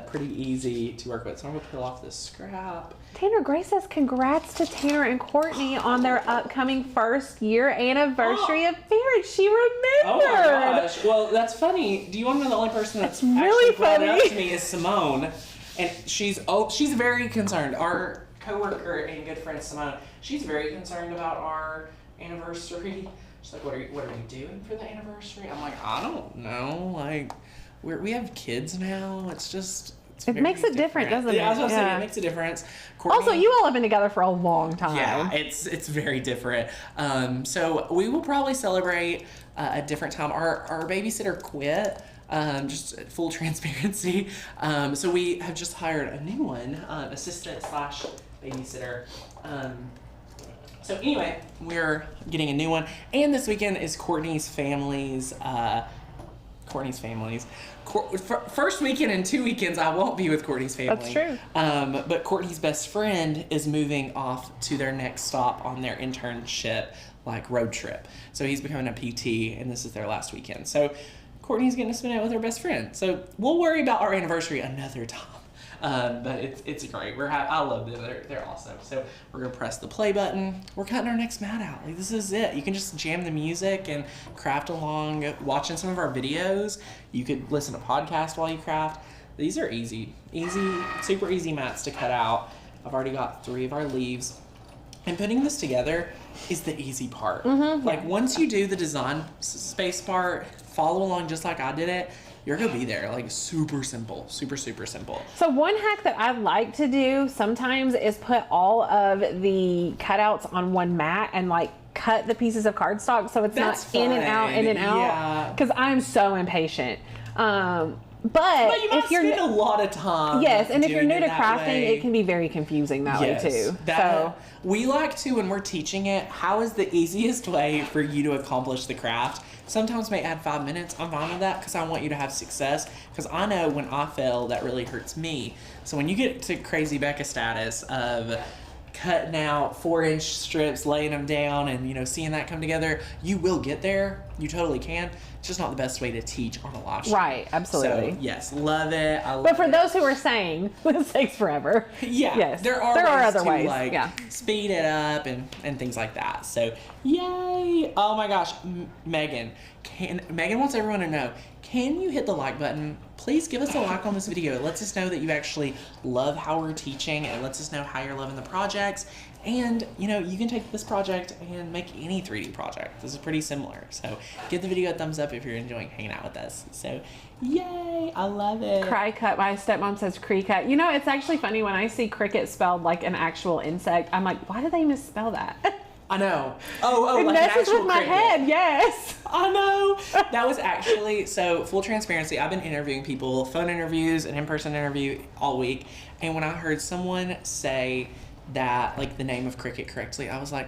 pretty easy to work with. So I'm going to peel off this scrap. Tanner Gray says congrats to Tanner and Courtney on their upcoming 1st year anniversary of marriage. She remembered. Oh my gosh. Well, that's funny. Do you want to know the only person that's really actually brought it funny. up to me is Simone. And she's very concerned. Our coworker and good friend Simone, she's very concerned about our anniversary. She's like, what are you doing for the anniversary? I'm like, I don't know. Like, we have kids now. It's just... It makes it different, doesn't it? Yeah, I was going to say, Yeah. it makes a difference. Courtney, Also, you all have been together for a long time. yeah, it's very different. So we will probably celebrate a different time. Our babysitter quit. Just full transparency. So we have just hired a new one, assistant / babysitter. So anyway, we're getting a new one, and this weekend is Courtney's family's. First weekend in 2 weekends, I won't be with Courtney's family. That's true. But Courtney's best friend is moving off to their next stop on their internship, like road trip. So he's becoming a PT, and this is their last weekend. So Courtney's getting to spend it with her best friend. So we'll worry about our anniversary another time. But it's great. I love them. They're awesome. So we're gonna press the play button. We're cutting our next mat out. Like, this is it. You can just jam the music and craft along, watching some of our videos. You could listen to podcasts while you craft. These are easy, super easy mats to cut out. I've already got 3 of our leaves. And putting this together is the easy part. Mm-hmm. Like, once you do the design space part, follow along just like I did it, you're gonna be there. Like, super simple, super simple. So one hack that I like to do sometimes is put all of the cutouts on one mat and like cut the pieces of cardstock so it's That's not in and out, in and out. Yeah. Because I'm so impatient. But you might if you're spend a lot of time. yes, and if you're doing new it to that crafting, way. it can be very confusing that way too. So We like to, when we're teaching it, how is the easiest way for you to accomplish the craft? Sometimes may add 5 minutes. I'm fine with that because I want you to have success. Because I know when I fail, that really hurts me. So when you get to crazy Becca status of cutting out 4-inch strips, laying them down, and seeing that come together, you will get there. You totally can. It's just not the best way to teach on a live stream. right, absolutely. So yes, love it. I love But for it. those who are saying this takes forever, Yeah, yes, there are other to, ways. like, yeah. speed it up and things like that. So yay! Oh my gosh, Megan wants everyone to know. Can you hit the like button? Please give us a like on this video. It lets us know that you actually love how we're teaching. It lets us know how you're loving the projects. And, you can take this project and make any 3D project. This is pretty similar. So give the video a thumbs up if you're enjoying hanging out with us. So yay, I love it. Cricut. My stepmom says Cricut. It's actually funny when I see cricket spelled like an actual insect. I'm like, why did they misspell that? I know. Oh, It like an messes actual with my cricket. head. Yes. I know. That was actually, so full transparency, I've been interviewing people, phone interviews, an in-person interview all week. And when I heard someone say that, like, the name of Cricut correctly, I was like,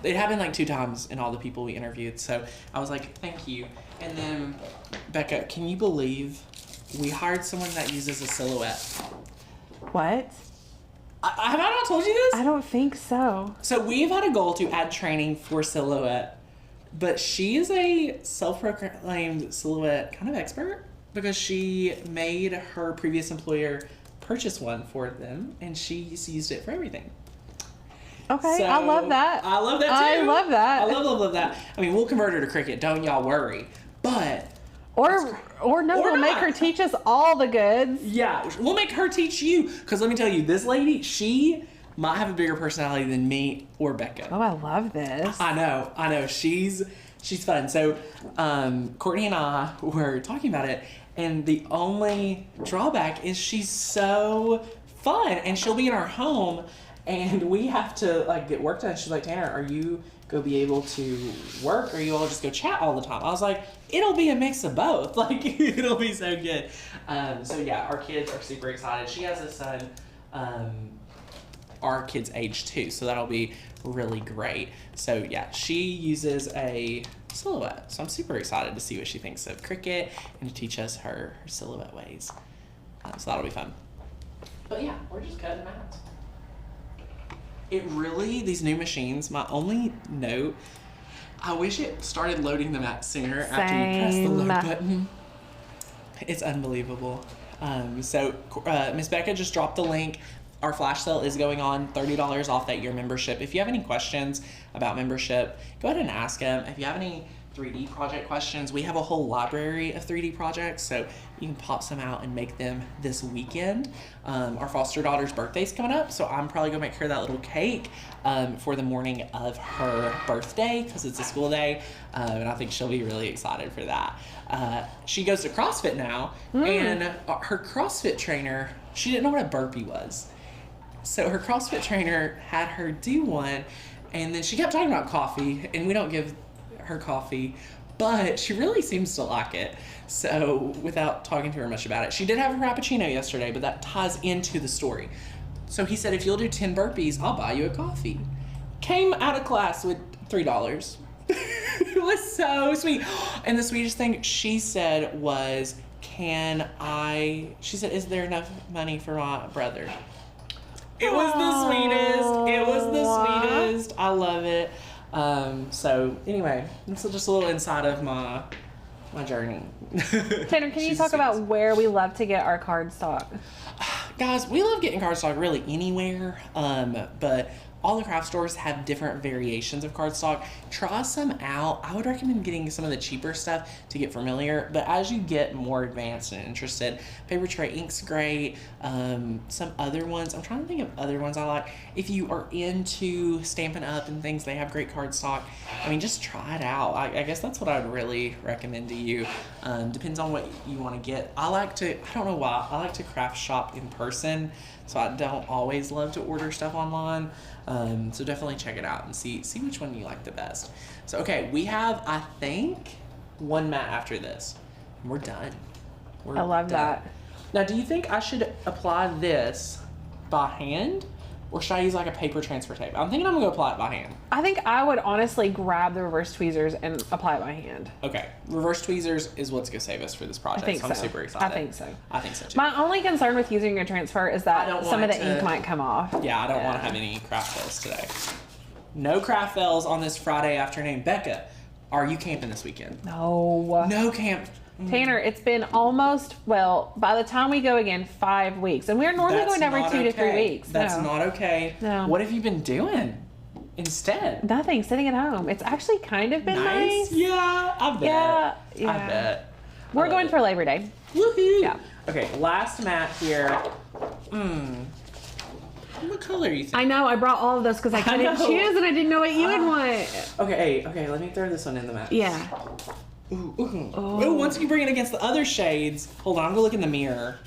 it happened like 2 times in all the people we interviewed. So I was like, thank you. And then, Becca, can you believe we hired someone that uses a silhouette? What? Have I not told you this? I don't think so. So we've had a goal to add training for silhouette, but she is a self-proclaimed silhouette kind of expert because she made her previous employer purchase one for them, and she's used it for everything. Okay, So, I love that. I love that too. I love that. I love that. I mean, we'll convert her to Cricut. Don't y'all worry. But Or no, Or we'll make not. her teach us all the goods. yeah, we'll make her teach you. Because let me tell you, this lady, she might have a bigger personality than me or Becca. Oh, I love this. I know. She's fun. So, Courtney and I were talking about it, and the only drawback is she's so fun, and she'll be in our home, and we have to like get work done. She's like, Tanner, are you gonna be able to work, or you all just go chat all the time? I was like, it'll be a mix of both. Like, it'll be so good. So yeah, our kids are super excited. She has a son. our kids' age too, so that'll be really great. So yeah, she uses a silhouette, so I'm super excited to see what she thinks of Cricut and to teach us her silhouette ways. So that'll be fun. But yeah, we're just cutting mats. It really, these new machines, my only note, I wish it started loading the mat sooner after you press the load button. It's unbelievable. So Miss Becca just dropped the link. Our flash sale is going on, $30 off that year membership. If you have any questions about membership, go ahead and ask them. If you have any 3D project questions, we have a whole library of 3D projects, so you can pop some out and make them this weekend. Our foster daughter's birthday's coming up, so I'm probably gonna make her that little cake for the morning of her birthday, because it's a school day, and I think she'll be really excited for that. She goes to CrossFit now, and her CrossFit trainer, she didn't know what a burpee was. So her CrossFit trainer had her do one, and then she kept talking about coffee, and we don't give her coffee, but she really seems to like it. So without talking to her much about it, she did have a Frappuccino yesterday, but that ties into the story. So he said, if you'll do 10 burpees, I'll buy you a coffee. Came out of class with $3. It was so sweet. And the sweetest thing she said was, she said, is there enough money for my brother? It was the sweetest. It was the sweetest. I love it. So anyway, this is just a little inside of my journey. Tanner, can you talk about where we love to get our cardstock? Guys, we love getting cardstock really anywhere, but all the craft stores have different variations of cardstock. Try some out. I would recommend getting some of the cheaper stuff to get familiar, but as you get more advanced and interested, Paper Tray Ink's great. Some other ones, I'm trying to think of other ones I like. If you are into Stampin' Up! And things, they have great cardstock. I mean, just try it out. I guess that's what I would really recommend to you. Depends on what you want to get. I don't know why, I like to craft shop in person, so I don't always love to order stuff online. So definitely check it out and see which one you like the best. So okay, we have, I think, one mat after this, and we're done. I love that. Now, do you think I should apply this by hand, or should I use like a paper transfer tape? I'm thinking I'm gonna apply it by hand. I think I would honestly grab the reverse tweezers and apply it by hand. Okay, reverse tweezers is what's gonna save us for this project. I think so. I'm super excited. I think so. I think so too. My only concern with using a transfer is that some of the ink might come off. Yeah, I don't want to have any craft fails today. No craft fails on this Friday afternoon. Becca, are you camping this weekend? No. No camp. Tanner, it's been almost, well, by the time we go again, 5 weeks. And we're normally going every 2 to 3 weeks. That's not okay. No. What have you been doing instead? Nothing, sitting at home. It's actually kind of been nice. Yeah, I bet. Yeah. I bet. We're going for Labor Day. Woohoo! Yeah. Okay, last mat here. What color are you think? I know, I brought all of those because I couldn't choose and I didn't know what you would want. Okay, let me throw this one in the mat. Yeah. Ooh, once you bring it against the other shades, hold on, I'm gonna look in the mirror.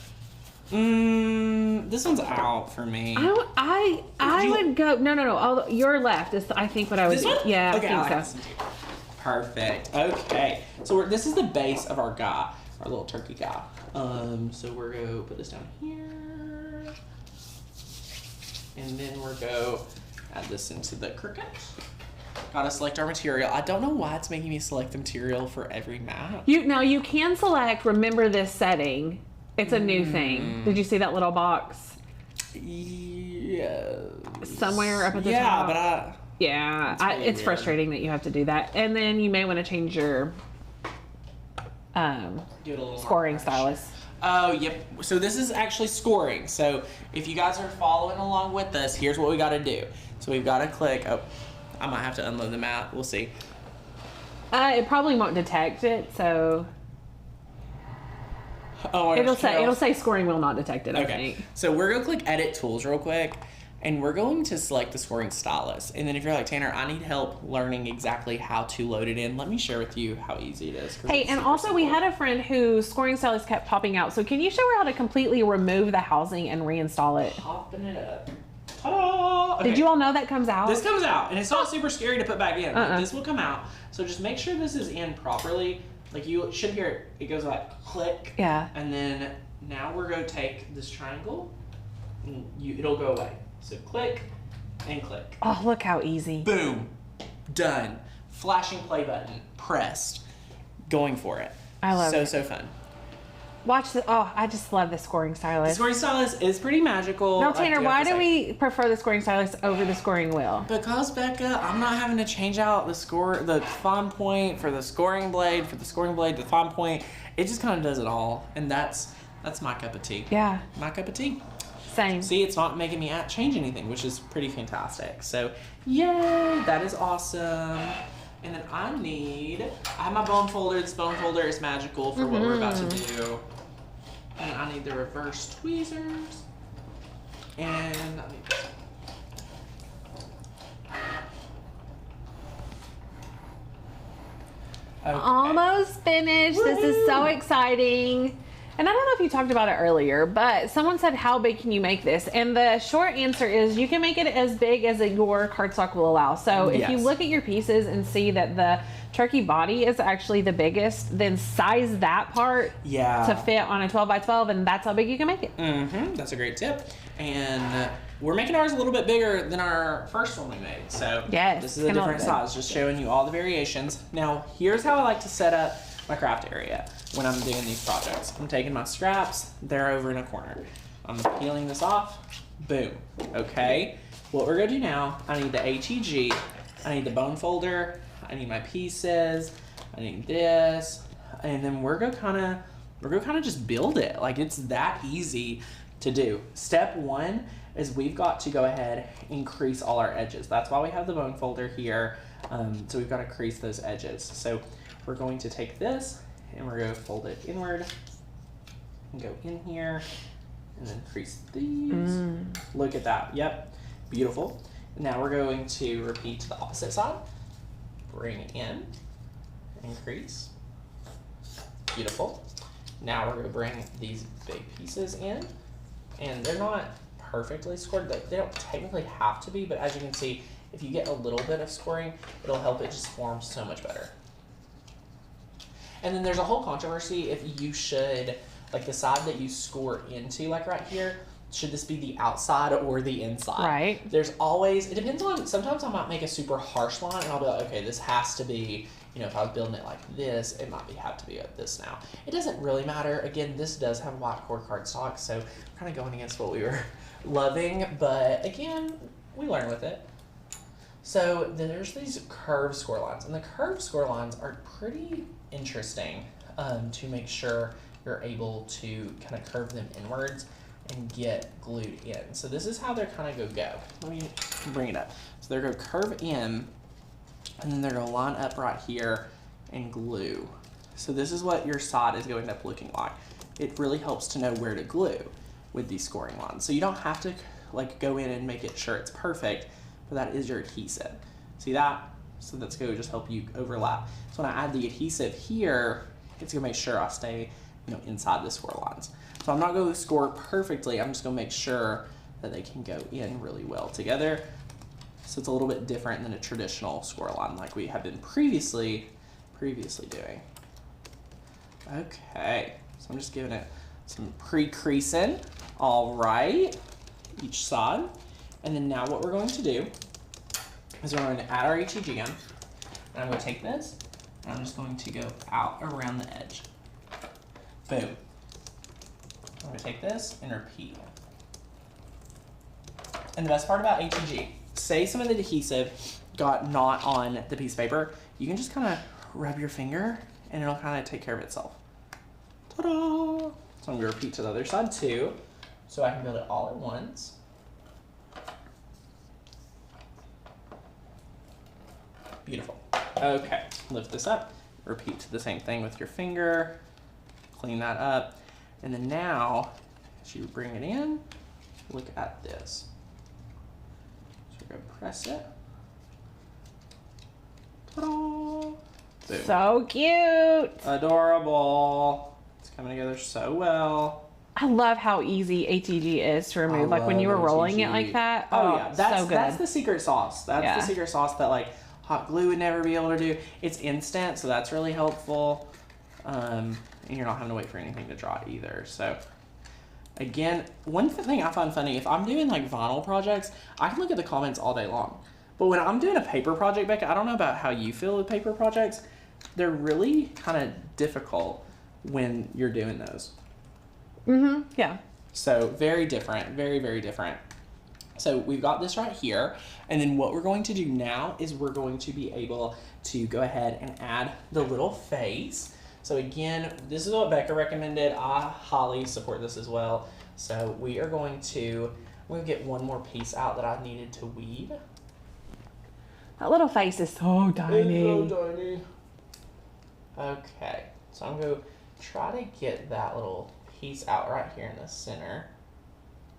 This one's out for me. I would go, no, your left is, I think, what I would This do. one? Yeah, okay, I I think like so. this one too. Perfect. Okay, so this is the base of our guy, our little turkey guy. So we're gonna put this down here, and then we're gonna add this into the Cricut. Gotta select our material. I don't know why it's making me select the material for every mat. You can select, remember this setting. It's a new thing. Did you see that little box? Yes. Somewhere up at the top. Yeah, but Yeah, really it's weird. frustrating that you have to do that. And then you may want to change your do it a little more scoring fresh. stylus. Oh, yep. So this is actually scoring. So if you guys are following along with us, here's what we got to do. So we've got to click. Oh, I might have to unload the mat. We'll see. It probably won't detect it, so it'll say scoring will not detect it. I think. So we're gonna click Edit Tools real quick, and we're going to select the scoring stylus. And then if you're like, Tanner, I need help learning exactly how to load it in, let me share with you how easy it is. Hey, and also we had a friend whose scoring stylus kept popping out. So can you show her how to completely remove the housing and reinstall it? Popping it up. Ta-da! Okay. Did you all know that comes out? This comes out, and it's not super scary to put back in. But this will come out. So just make sure this is in properly. Like you should hear it. It goes like click. Yeah. And then now we're going to take this triangle, and it'll go away. So click and click. Oh, look how easy. Boom. Done. Flashing play button. Pressed. Going for it. I love it. So fun. Watch the. Oh, I just love the scoring The stylus. scoring stylus is pretty magical. No, I Tanner, have why to do say. we prefer the scoring stylus over the scoring wheel? Because, Becca, I'm not having to change out the fine point for the scoring blade, the fine point. It just kind of does it all. And that's my cup of tea. Yeah, My cup of tea. same. See, it's not making me change anything, which is pretty fantastic. So, yay, that is awesome. And then I have my bone folder. This bone folder is magical for what we're about to do. And I need the reverse tweezers. And I need this. Okay. Almost finished. This is so exciting. And I don't know if you talked about it earlier, but someone said, how big can you make this? And the short answer is you can make it as big as your cardstock will allow. So if you Yes. look at your pieces and see that the turkey body is actually the biggest, then size that part Yeah. to fit on a 12 by 12, and that's how big you can make it. Mm-hmm. That's a great tip. And we're making ours a little bit bigger than our first one we made. So Yes, this is a kinda different like that. size, just showing you all the variations. Now, here's how I like to set up my craft area when I'm doing these projects. I'm taking my scraps, they're over in a corner. I'm peeling this off, boom. Okay, what we're gonna do now, I need the HEG, I need the bone folder, I need my pieces, I need this, and then we're gonna kind of just build it. Like, it's that easy to do. Step one is we've got to go ahead and crease all our edges. That's why we have the bone folder here. So we've got to crease those edges. So we're going to take this and we're going to fold it inward and go in here and then crease these. Look at that. Yep. Beautiful. Now we're going to repeat to the opposite side. Bring it in and crease. Beautiful. Now we're going to bring these big pieces in, and they're not perfectly scored. They don't technically have to be, but as you can see, if you get a little bit of scoring, it'll help it just form so much better. And then there's a whole controversy if you should, like the side that you score into, like right here, should this be the outside or the inside? Right. There's always, it depends on, sometimes I might make a super harsh line and I'll be like, okay, this has to be, you know, if I was building it like this, it might have to be like this now. It doesn't really matter. Again, this does have white core cardstock, so we're kind of going against what we were loving, but again, we learn with it. So there's these curved score lines, and the curved score lines are pretty interesting to make sure you're able to kind of curve them inwards and get glued in. So this is how they're kind of go. Let me bring it up. So they're going to curve in, and then they're going to line up right here and glue. So this is what your side is going to end up looking like. It really helps to know where to glue with these scoring lines. So you don't have to like go in and make it sure it's perfect, but that is your adhesive. See that? So that's going to just help you overlap. So when I add the adhesive here, it's going to make sure I stay, you know, inside the score lines. So I'm not going to score perfectly. I'm just going to make sure that they can go in really well together. So it's a little bit different than a traditional score line like we have been previously doing. Okay, so I'm just giving it some pre-creasing. All right, each side. And then now what we're going to do is we're going to add our HEG in. And I'm going to take this, and I'm just going to go out around the edge. Boom. I'm going to take this and repeat. And the best part about HEG, say some of the adhesive got not on the piece of paper, you can just kind of rub your finger and it'll kind of take care of itself. Ta-da! So I'm going to repeat to the other side too, so I can build it all at once. Beautiful. Okay, lift this up, repeat the same thing with your finger, clean that up, and then now, as you bring it in, look at this. So we're going to press it. Ta-da! Boom. So cute. Adorable. It's coming together so well. I love how easy HEG is to remove. Like when you were rolling it like that. Oh yeah, that's so good. that's the secret sauce. That's Yeah. the secret sauce that like hot glue would never be able to do. It's instant, so that's really helpful. And you're not having to wait for anything to dry either. So Again, one thing I find funny, if I'm doing like vinyl projects, I can look at the comments all day long. But when I'm doing a paper project, Becca, I don't know about how you feel with paper projects. They're really kind of difficult when you're doing those. Yeah. So very different, very, very different. So we've got this right here. And then what we're going to do now is we're going to be able to go ahead and add the little face. So again, this is what Becca recommended. I highly support this as well. So we are going to, we'll get one more piece out that I needed to weed. That little face is so tiny. It's so tiny. Okay, so I'm going to try to get that little piece out right here in the center.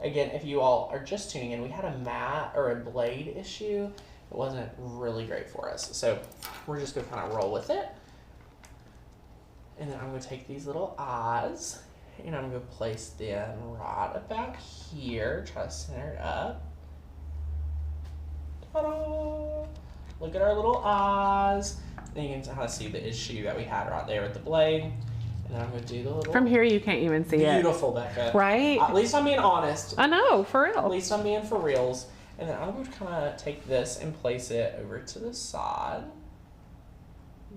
Again, if you all are just tuning in, we had a mat or a blade issue. It wasn't really great for us. So we're just going to kind of roll with it. And then I'm going to take these little eyes and I'm going to place them right about here. Try to center it up. Ta-da! Look at our little eyes. Then you can kind of see the issue that we had right there with the blade. And then I'm going to do the little... From here, you can't even see it. Beautiful, Becca. Right? At least I'm being honest. I know, for At real. least I'm being for reals. And then I'm going to kind of take this and place it over to the side.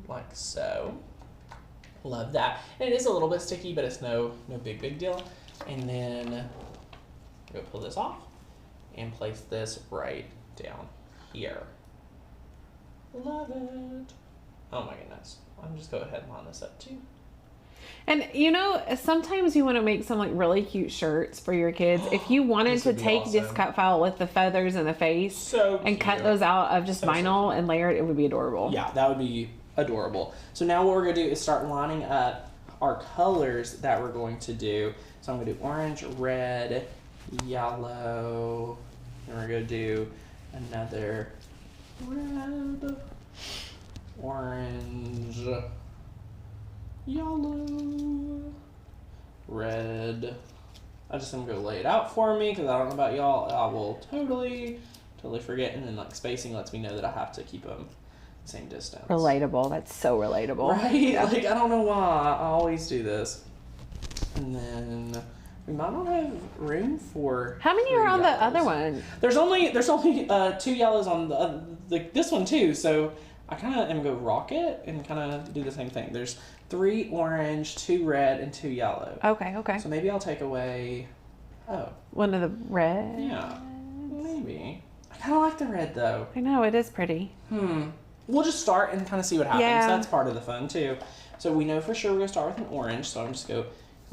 Like so. Love that. And it is a little bit sticky, but it's no big deal. And then I'm going to pull this off and place this right down here. Love it. Oh my goodness. I'm just go ahead and line this up too. And you know, sometimes you want to make some like really cute shirts for your kids. If you wanted This to would be take this awesome. cut file with the feathers and the face So and cut cute. those out of just So vinyl and layer it would be adorable. Yeah, that would be adorable. So now what we're going to do is start lining up our colors that we're going to do. So I'm going to do orange, red, yellow, and we're going to do another red, orange, yellow, red. I just am going to lay it out for me because I don't know about y'all. I will totally forget. And then like spacing lets me know that I have to keep them the same distance. Relatable. That's so relatable. Right? Like, I don't know why. I always do this. And then we might not have room for... How many 3 are on the yellows. other one? There's only 2 yellows on this one too, so I kind of am going to rock it and kind of do the same thing. There's 3 orange, 2 red, and 2 yellow. Okay, okay. So maybe I'll take away... Oh, One of the red. yeah. Maybe. I kind of like the red though. I know, it is pretty. We'll just start and kind of see what happens. Yeah. That's part of the fun too. So we know for sure we're going to start with an orange. So I'm just going to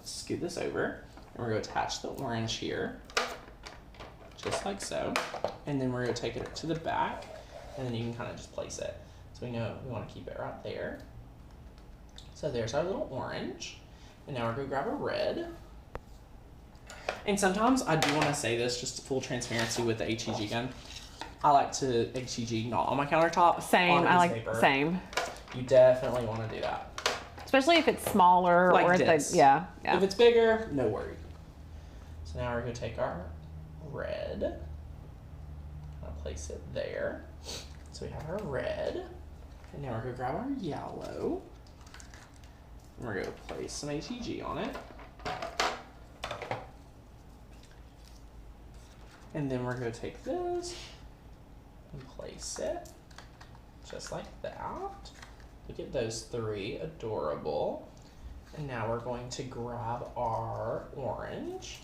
scoot this over. And we're going to attach the orange here. Just like so. And then we're going to take it to the back. And then you can kind of just place it. So we know we want to keep it right there. So there's our little orange. And now we're going to grab a red. And sometimes I do want to say this, just full transparency with the HEG gun. I like to HEG not on my countertop. Same. on a I piece like of paper. same. You definitely want to do that. Especially if it's smaller Like or if this. yeah. If it's bigger, no worry. So now we're going to take our red. I'll place it there. So we have our red. And now we're going to grab our yellow. And we're going to place some HEG on it. And then we're going to take this and place it just like that. Look at those 3, adorable. And now we're going to grab our orange.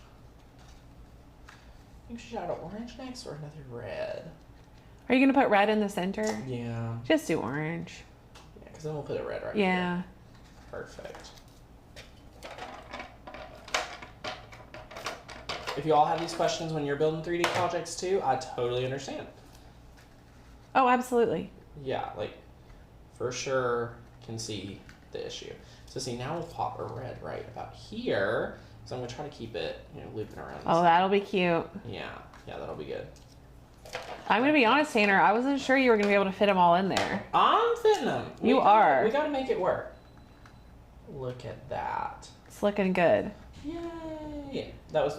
I think we should add an orange next or another red. Are you going to put red in the center? Yeah. Just do orange. Yeah, because then we'll put a red right here. Yeah. Perfect. If you all have these questions when you're building 3D projects too, I totally understand. Oh, absolutely. Yeah, like for sure can see the issue. So see, now we'll pop a red right about here. So I'm gonna try to keep it, looping around. Oh, that'll be cute. Yeah, that'll be good. I'm going to be honest, Tanner. I wasn't sure you were going to be able to fit them all in there. I'm fitting them. You are. We gotta make it work. Look at that. It's looking good. Yay! That was.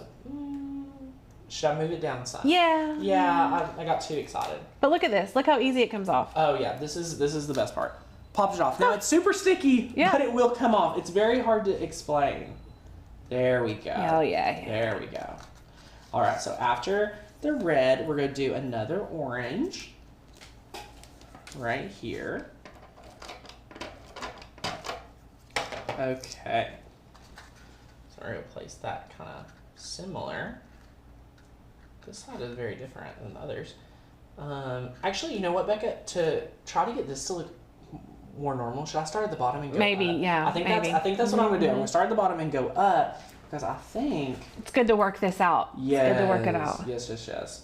Should I move it down some? Yeah. Yeah, I got too excited. But look at this. Look how easy it comes off. Oh yeah, this is the best part. Popped it off. Now it's super sticky, Yeah. but it will come off. It's very hard to explain There we go. Oh, yeah. There we go. All right, so after the red, we're going to do another orange right here. Okay. So we're going to place that kind of similar. This side is very different than the others. Actually, you know what, Becca? To try to get this to look more normal, should I start at the bottom and go Maybe, up? yeah, I think maybe. that's what I'm going to do. I'm going to start at the bottom and go up because I think... It's good to work this out. Yes. It's good to work it out. Yes.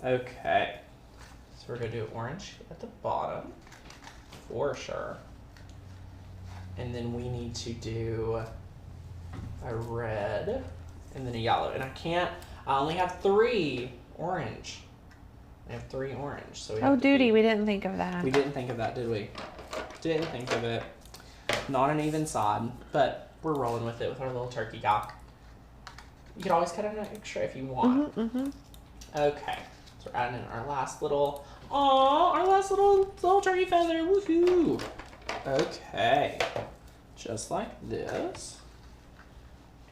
Okay. So we're going to do orange at the bottom for sure. And then we need to do a red and then a yellow. And I only have 3 orange. I have 3 orange. So we have we didn't think of that. We didn't think of that, did we? Didn't think of it. Not an even side, but we're rolling with it with our little turkey guy. You could always cut in an extra if you want. Okay. So we're adding in our last little, our last little turkey feather. Woohoo! Okay. Just like this.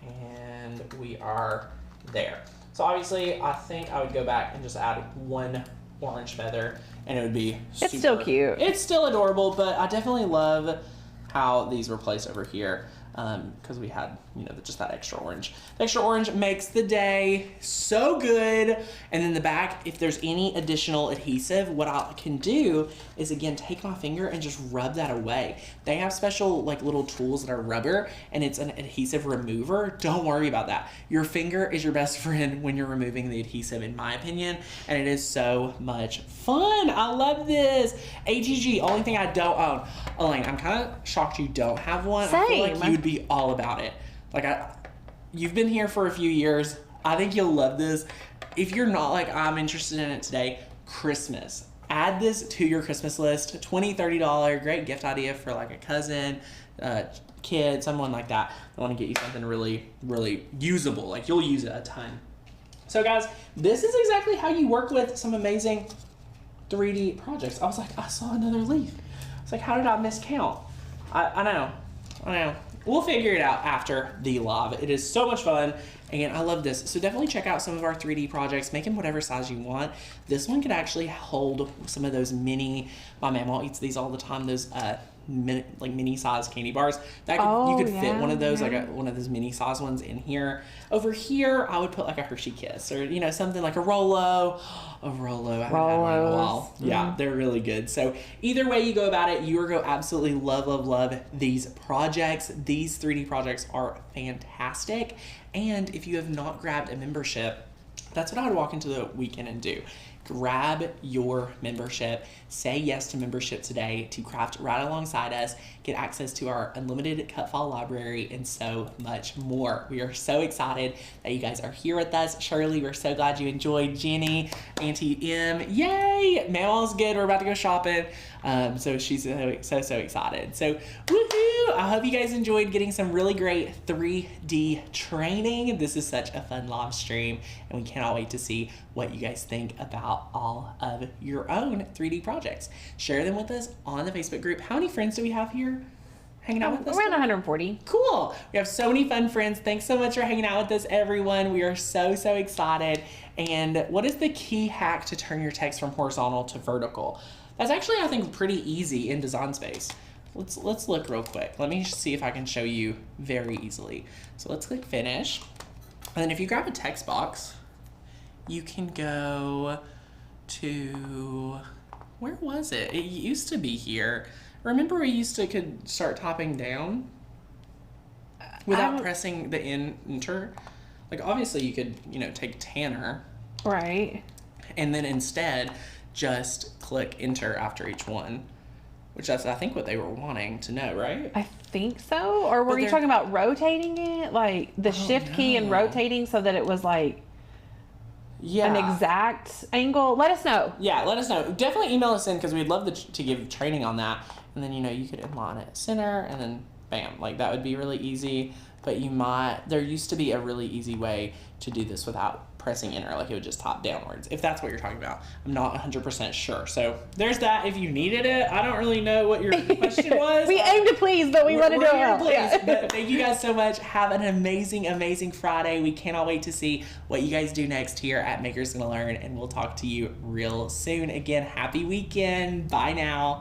And we are there. So obviously, I think I would go back and just add 1 orange feather, and it would be super. It's still cute. It's still adorable, but I definitely love how these were placed over here because we had, just that extra orange. The extra orange makes the day so good. And then the back, if there's any additional adhesive, what I can do is, again, take my finger and just rub that away. They have special little tools that are rubber, and it's an adhesive remover. Don't worry about that. Your finger is your best friend when you're removing the adhesive, in my opinion, and it is so much fun. I love this. AGG, only thing I don't own. Elaine, I'm kind of shocked you don't have one. Same. I feel like you would be all about it. You've been here for a few years. I think you'll love this. If you're not I'm interested in it today, Christmas. Add this to your Christmas list. $20, $30, great gift idea for a cousin, kid, someone like that. I want to get you something really, really usable. You'll use it a ton. So guys, this is exactly how you work with some amazing 3D projects. I was I saw another leaf. I was how did I miscount? I know. We'll figure it out after the live. It is so much fun, and I love this. So definitely check out some of our 3D projects. Make them whatever size you want. This one could actually hold some of those mini, my mama eats these all the time, those mini size candy bars. You could fit one of those, one of those mini size ones in here. Over here, I would put a Hershey Kiss or, something like a Rolo. A Rolo. I haven't had one in a while. Yeah, they're really good. So either way you go about it, you are going to absolutely love these projects. These 3D projects are fantastic. And if you have not grabbed a membership, that's what I would walk into the weekend and do. Grab your membership. Say yes to membership today to craft right alongside us. Get access to our unlimited cut file library and so much more. We are so excited that you guys are here with us. Shirley, we're so glad you enjoyed. Jenny, Auntie M, yay! Mama's good. We're about to go shopping. So she's so excited. So woohoo! I hope you guys enjoyed getting some really great 3D training. This is such a fun live stream, and we cannot wait to see what you guys think about all of your own 3D projects. Share them with us on the Facebook group. How many friends do we have here hanging out with us? Around 140. Cool. We have so many fun friends. Thanks so much for hanging out with us, everyone. We are so excited. And what is the key hack to turn your text from horizontal to vertical? That's actually, I think, pretty easy in Design Space. Let's look real quick. Let me see if I can show you very easily. So let's click Finish. And then if you grab a text box, you can go to, where was it? It used to be here. Remember we could start typing down without pressing the enter? Obviously you could, take Tanner. Right. And then instead just click enter after each one, which that's, I think, what they were wanting to know, right? I think so. Or were you talking about rotating it? The shift key and rotating so that it was an exact angle? Let us know. Yeah, let us know. Definitely email us in because we'd love to give training on that. And then, you could inline it center and then bam, that would be really easy. But there used to be a really easy way to do this without pressing enter, like it would just top downwards, if that's what you're talking about. I'm not 100% sure. So there's that if you needed it. I don't really know what your question was. We aim to please, but we want to do it well. Please. Yeah. But thank you guys so much. Have an amazing, amazing Friday. We cannot wait to see what you guys do next here at Makers Gonna Learn, and we'll talk to you real soon. Again, happy weekend. Bye now.